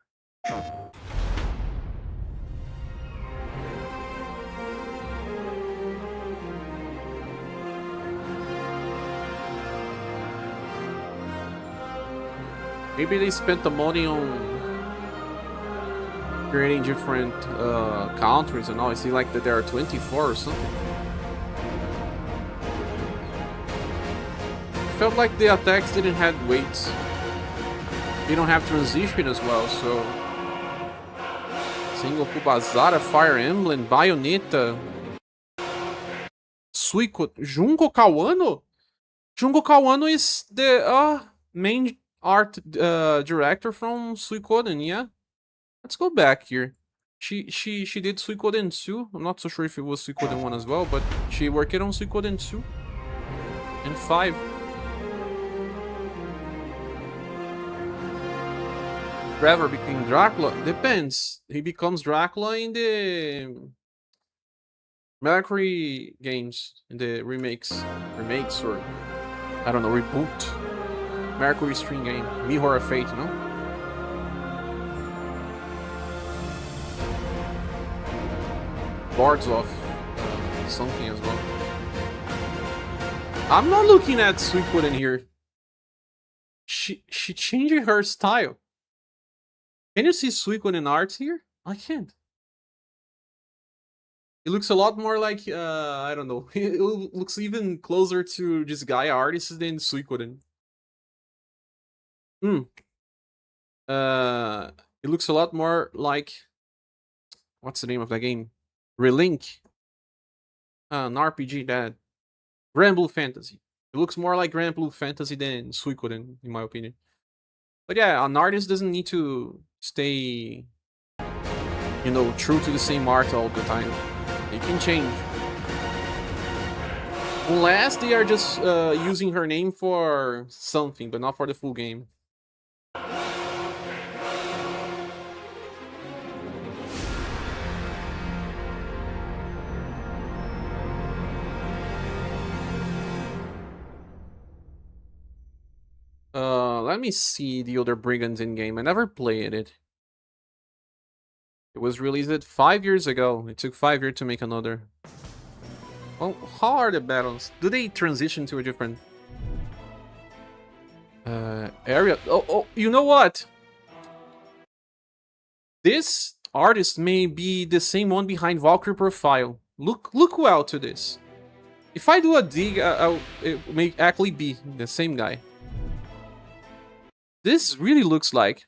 Maybe they spent the money on creating different countries and all. I see like that there are 24 or something. Felt like the attacks didn't have weights. You don't have transition as well, so Sengoku Bazara, Fire Emblem, Bayonetta, Suiko, Junko Kawano? Junko Kawano is the main art director from Suikoden, yeah. Let's go back here. She did Suikoden 2. I'm not so sure if it was Suikoden 1 as well, but she worked on Suikoden 2 and 5. Trevor became Dracula? Depends. He becomes Dracula in the Mercury games, in the remakes or I don't know, reboot. Mercury Stream game. Mirror of Fate, no? Lords of something as well. I'm not looking at Suikoden here. She changing her style. Can you see Suikoden art here? I can't. It looks a lot more like, I don't know. It looks even closer to this guy artist than Suikoden. It looks a lot more like... What's the name of that game? Relink. An RPG that... Grand Blue Fantasy. It looks more like Grand Blue Fantasy than Suikoden, in my opinion. But yeah, an artist doesn't need to stay, you know, true to the same art all the time. They can change. Unless they are just using her name for something, but not for the full game. Let me see the other Brigands in game. I never played it. It was released 5 years ago. It took 5 years to make another. Oh, how are the battles? Do they transition to a different area? Oh, you know what? This artist may be the same one behind Valkyrie Profile. Look well to this. If I do a dig, it may actually be the same guy. This really looks like.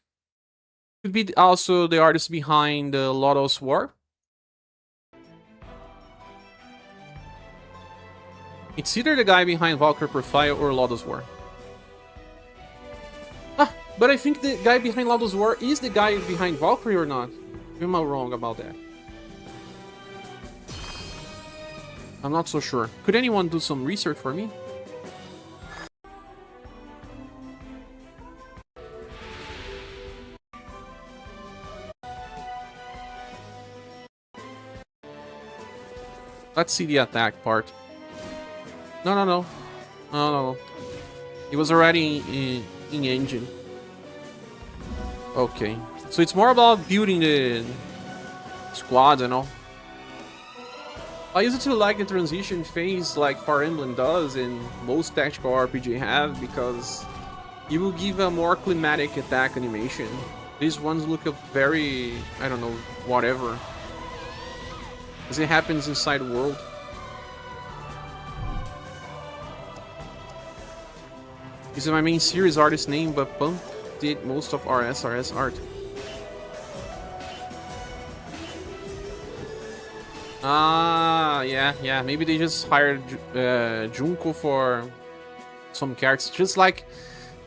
Could be also the artist behind Lodoss War. It's either the guy behind Valkyrie Profile or Lodoss War. But I think the guy behind Lodoss War is the guy behind Valkyrie or not? Am I wrong about that? I'm not so sure. Could anyone do some research for me? Let's see the attack part. No. It was already in engine. Okay. So it's more about building the squads and all. I used to like the transition phase like Fire Emblem does and most tactical RPG have because it will give a more climatic attack animation. These ones look very, I don't know, whatever. Because it happens inside the world. This is my main series artist name, but Pump did most of our SRS art. Yeah. Maybe they just hired Junko for some characters, just like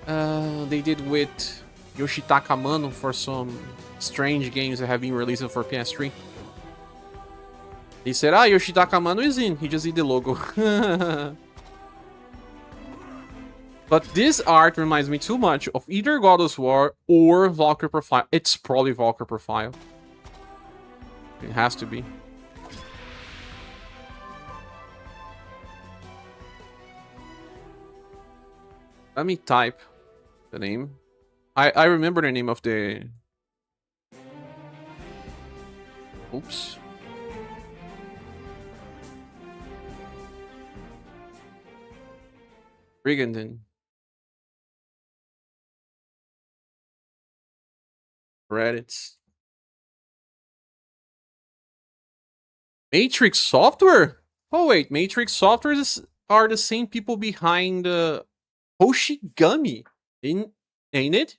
they did with Yoshitaka Mano for some strange games that have been released for PS3. They said, Yoshitaka Mano is in. He just did the logo. But this art reminds me too much of either God of War or Valkyrie Profile. It's probably Valkyrie Profile. It has to be. Let me type the name. I remember the name of the... Oops. Brigandine. Credits. Matrix Software? Oh wait, Matrix Software are the same people behind Hoshigami, ain't it?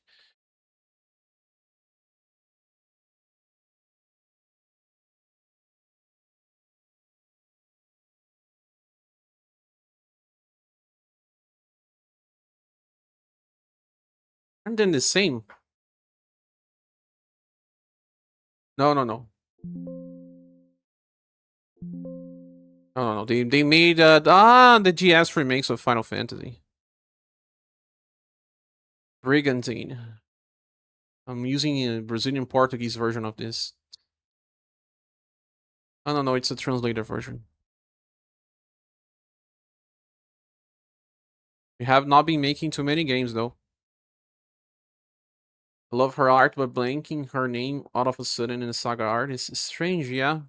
And then the same. No. No. They made the GS remakes of Final Fantasy. Brigantine. I'm using a Brazilian Portuguese version of this. I don't know, it's a translator version. We have not been making too many games though. I love her art, but blanking her name all of a sudden in the saga art is strange, yeah.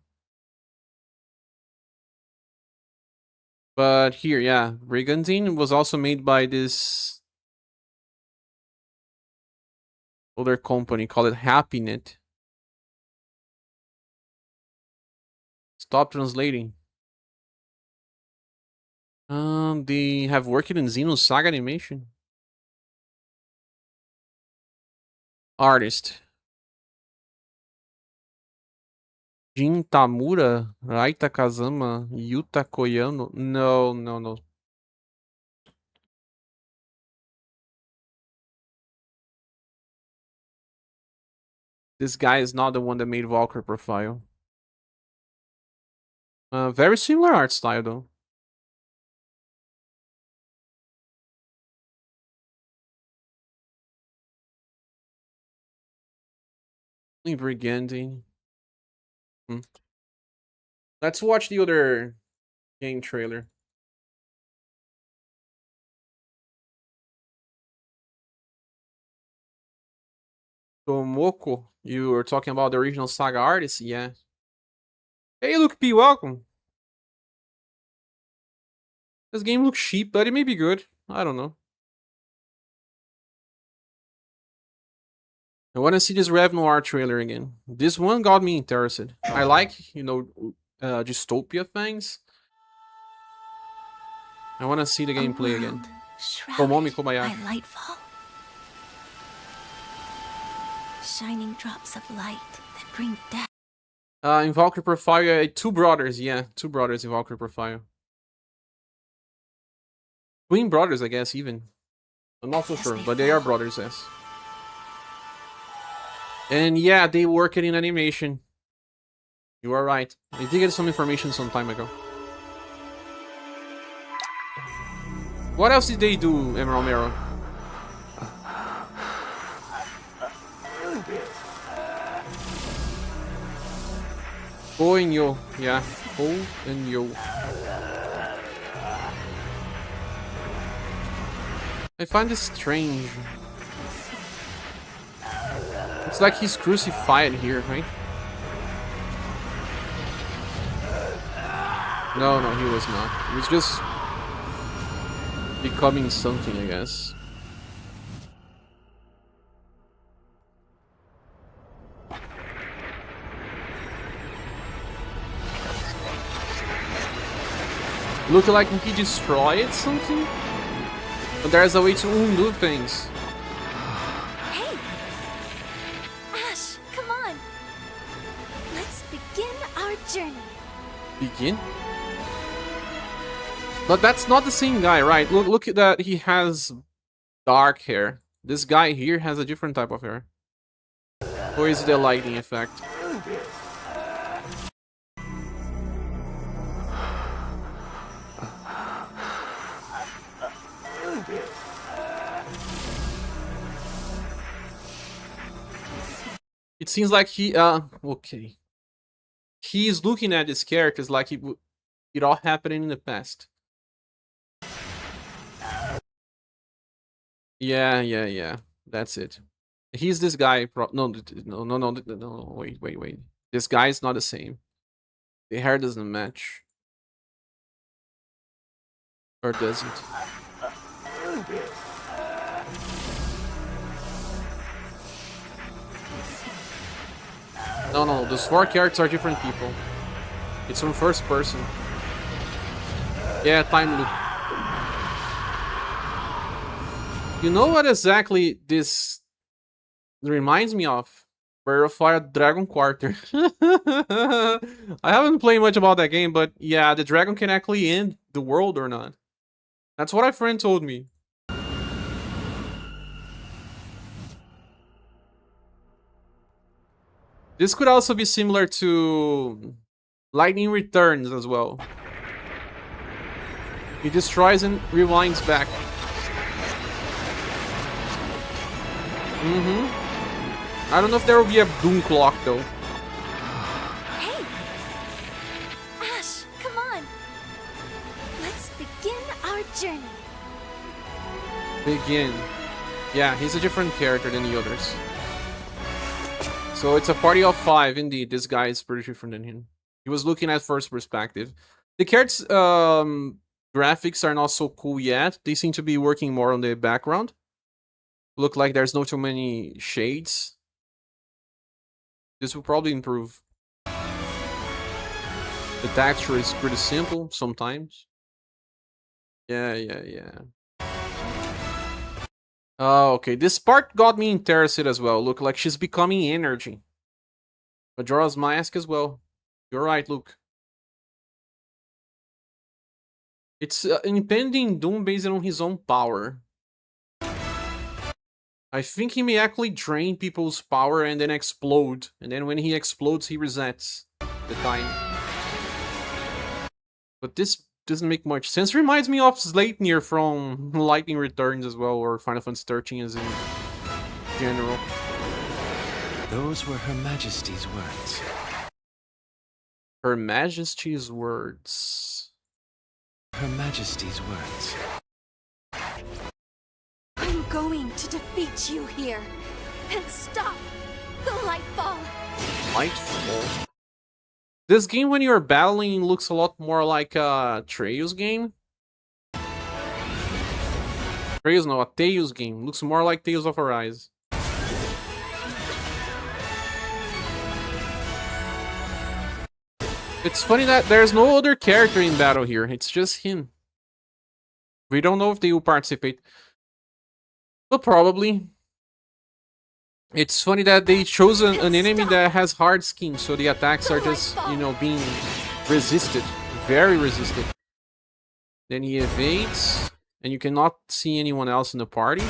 But here, yeah, Brigantine was also made by this other company called HappyNet. Stop translating. They have worked in Xenosaga Animation. Artist. Jin Tamura, Raita Kazama, Yuta Koyano. No. This guy is not the one that made Valkyrie Profile. Very similar art style though. Brigandine. Let's watch the other game trailer. Tomoko, you were talking about the original saga artist? Yeah. Hey, Luke P, welcome. This game looks cheap, but it may be good. I don't know. I want to see this Rev Noir trailer again. This one got me interested. I like, you know, dystopia things. I want to see the gameplay again. Tomomi Kobayashi. By lightfall. Shining drops of light that bring death. In Valkyrie Profile, two brothers, yeah. Two brothers in Valkyrie Profile. Twin brothers, I guess, even. I'm not so sure, but they are brothers, yes. And yeah, they work in animation. You are right. I did get some information some time ago. What else did they do, Emerald Mirror? Go and Yo, yeah. Go and Yo. I find this strange. It's like he's crucified here, right? No, he was not. He was just becoming something, I guess. Looked like he destroyed something, but there's a way to undo things. Hey! Ash, come on! Let's begin our journey. Begin? But that's not the same guy, right? Look at that, he has dark hair. This guy here has a different type of hair. Or is it a lighting effect? It seems like he, okay. He's looking at his characters like it all happened in the past. Yeah. That's it. He's this guy. No, wait. This guy's not the same. The hair doesn't match. Or does it? No, those four characters are different people. It's from first person. Yeah, time loop. You know what exactly this reminds me of? Breath of Fire Dragon Quarter. I haven't played much about that game, but yeah, the dragon can actually end the world or not. That's what a friend told me. This could also be similar to Lightning Returns as well. He destroys and rewinds back. I don't know if there will be a doom clock though. Hey! Ash, come on! Let's begin our journey. Begin. Yeah, he's a different character than the others. So it's a party of 5 indeed. This guy is pretty different than him. He was looking at first perspective. The characters' graphics are not so cool yet. They seem to be working more on the background. Look like there's not too many shades. This will probably improve. The texture is pretty simple sometimes. Yeah. Oh, okay. This part got me interested as well. Look like she's becoming energy. Majora's Mask as well. You're right, Luke. It's impending doom based on his own power. I think he may actually drain people's power and then explode. And then when he explodes, he resets the time. But this doesn't make much sense. Reminds me of Sleipnir from Lightning Returns as well, or Final Fantasy 13 as in general. Those were Her Majesty's words. Her Majesty's words. Her Majesty's words. I'm going to defeat you here and stop the Lightfall. Lightfall? This game, when you're battling, looks a lot more like a Atreus game. Atreus, no, a Tales game. Looks more like Tales of Arise. It's funny that there's no other character in battle here. It's just him. We don't know if they will participate. But probably. It's funny that they chose an enemy that has hard skin, so the attacks are just, you know, being resisted. Very resisted. Then he evades, and you cannot see anyone else in the party.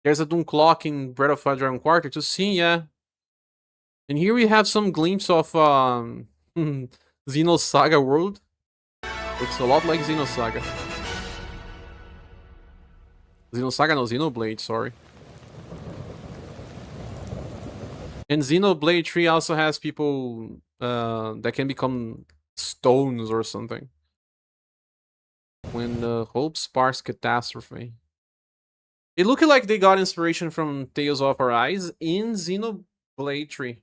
There's a Doom Clock in Breath of Fire Dragon Quarter to see, yeah. And here we have some glimpse of Xenosaga World. Looks a lot like Xenosaga. Xenosaga, no, Xenoblade, sorry. And Xenoblade 3 also has people that can become stones or something. When the hope sparks catastrophe. It looked like they got inspiration from Tales of Arise in Xenoblade 3.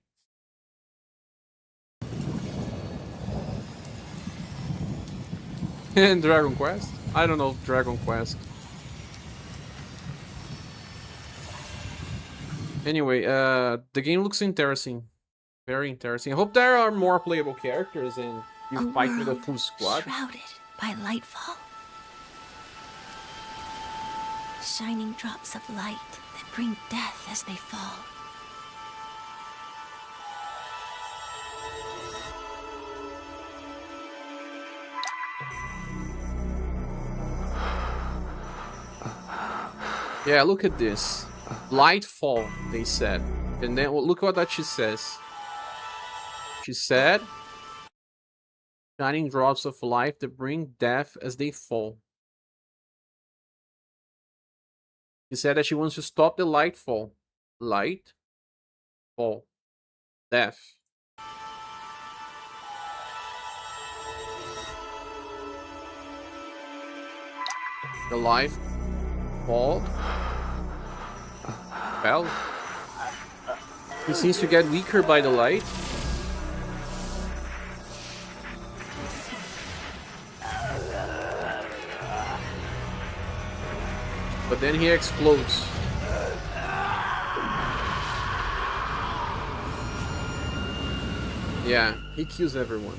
And Dragon Quest? I don't know, Dragon Quest. Anyway, the game looks interesting. Very interesting. I hope there are more playable characters and you fight with a full squad. Shrouded by Lightfall. Shining drops of light that bring death as they fall. Yeah, look at this. Lightfall, they said. And then look what that she says. She said, shining drops of light that bring death as they fall. She said that she wants to stop the lightfall. Light, fall, death. The life fall. Well, he seems to get weaker by the light. But then he explodes. Yeah, he kills everyone.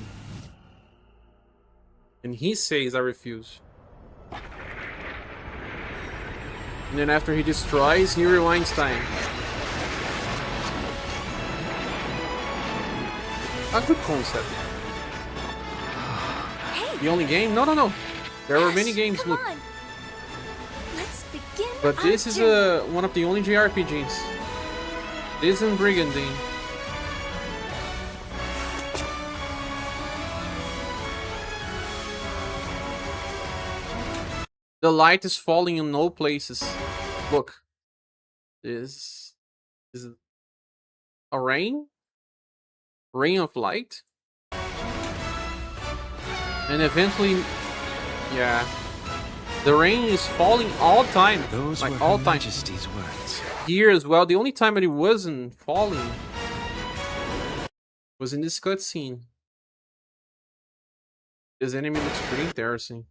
And he says, I refuse. And then after he destroys, he rewinds time. A good concept. Hey, the only game? No, no, no. There were many games. Come Look. on. Let's begin. But this is one of the only JRPGs. This and Brigandine. The light is falling in no places. Look. This is a rain? Rain of light? And eventually, yeah. The rain is falling all time. Those like were all Her time. Majesty's words. Here as well. The only time that it wasn't falling was in this cutscene. This enemy looks pretty interesting.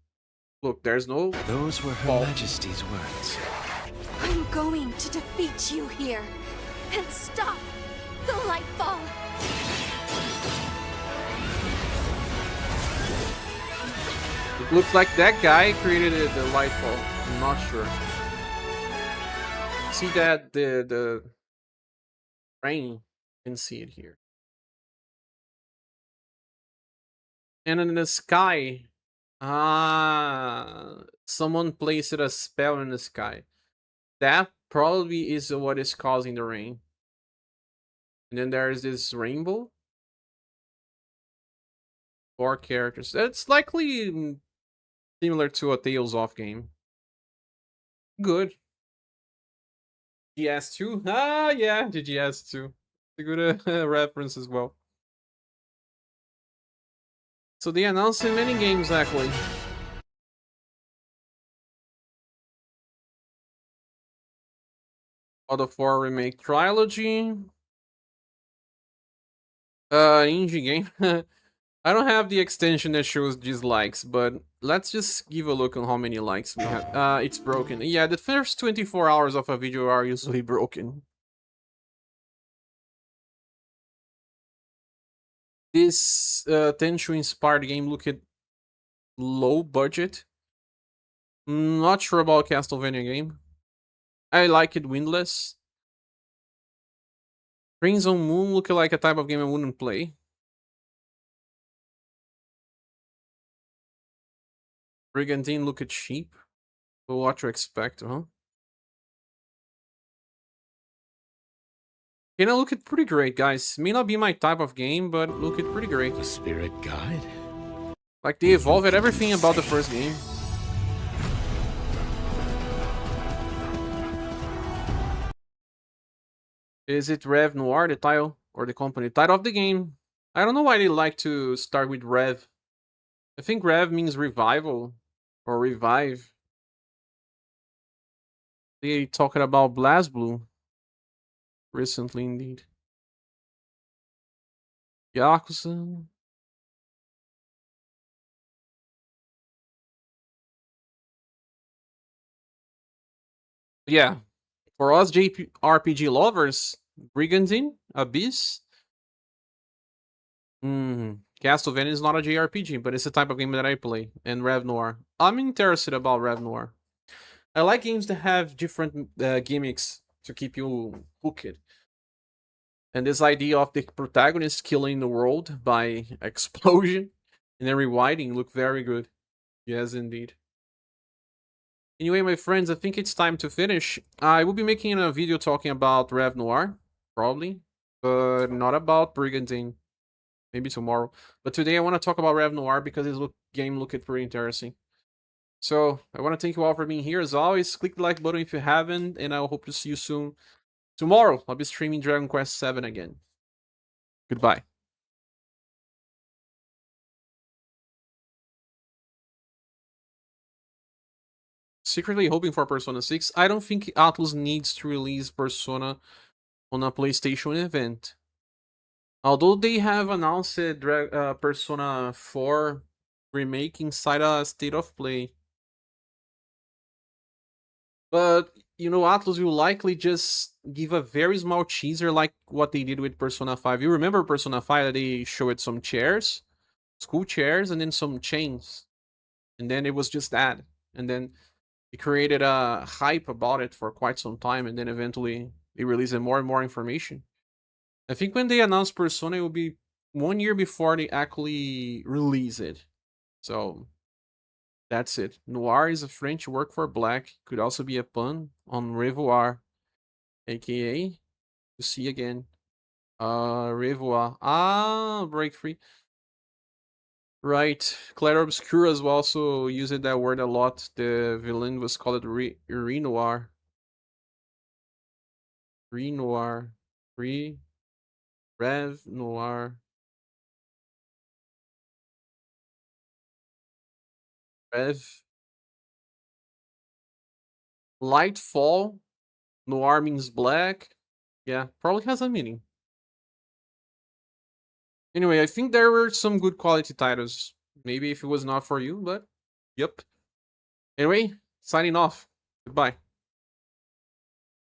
Look, there's no. Those were Her fall. Majesty's words. I'm going to defeat you here and stop the Lightfall. It looks like that guy created the Lightfall. I'm not sure. See that the rain? You can see it here. And in the sky, someone placed a spell in the sky. That probably is what is causing the rain. And then there's this rainbow. 4 characters. That's likely similar to a Tales of game. Good. GS2? Ah, yeah, the GS2. A good reference as well. So they announced in many games, actually. God of War Remake Trilogy. Indie game. I don't have the extension that shows dislikes, but let's just give a look on how many likes we have. It's broken. Yeah, the first 24 hours of a video are usually broken. This Tenchu-inspired game looked low budget. Not sure about Castlevania game. I like it windless. Crimson Moon look like a type of game I wouldn't play. Brigandine look cheap. But what to expect, huh? Kena look it pretty great, guys. May not be my type of game, but look it pretty great. The spirit guide? Like they evolved everything about the first game. Is it Rev Noir, the title, or the company? Title of the game. I don't know why they like to start with Rev. I think Rev means revival, or revive. They talking about BlazBlue. Recently, indeed. Yakuza. Yeah. For us JRPG lovers, Brigandine, Abyss. Castlevania is not a JRPG, but it's the type of game that I play. And Rev Noir. I'm interested about Rev Noir. I like games that have different gimmicks to keep you hooked. And this idea of the protagonist killing the world by explosion and then rewinding look very good. Yes, indeed. Anyway, my friends, I think it's time to finish. I will be making a video talking about Rev Noir, probably, but not about Brigandine. Maybe tomorrow. But today I want to talk about Rev Noir because his game looked pretty interesting. So, I want to thank you all for being here. As always, click the like button if you haven't, and I hope to see you soon. Tomorrow, I'll be streaming Dragon Quest VII again. Goodbye. Secretly hoping for Persona 6. I don't think Atlus needs to release Persona on a PlayStation event. Although they have announced Persona 4 remake inside a State of Play. But you know, Atlas will likely just give a very small teaser like what they did with Persona 5. You remember Persona 5 that they showed some chairs, school chairs, and then some chains. And then it was just that. And then it created a hype about it for quite some time, and then eventually they released more and more information. I think when they announced Persona, it will be 1 year before they actually release it. So that's it. Noir is a French word for black. Could also be a pun on revoir, aka to see again. Revoir. Ah, break free. Right. Claire Obscura as well also used that word a lot. The villain was called Renoir. Renoir. Rev Noir. Rev. Lightfall. Noir means black. Yeah, probably has a meaning. Anyway, I think there were some good quality titles. Maybe if it was not for you, but yep. Anyway, signing off. Goodbye.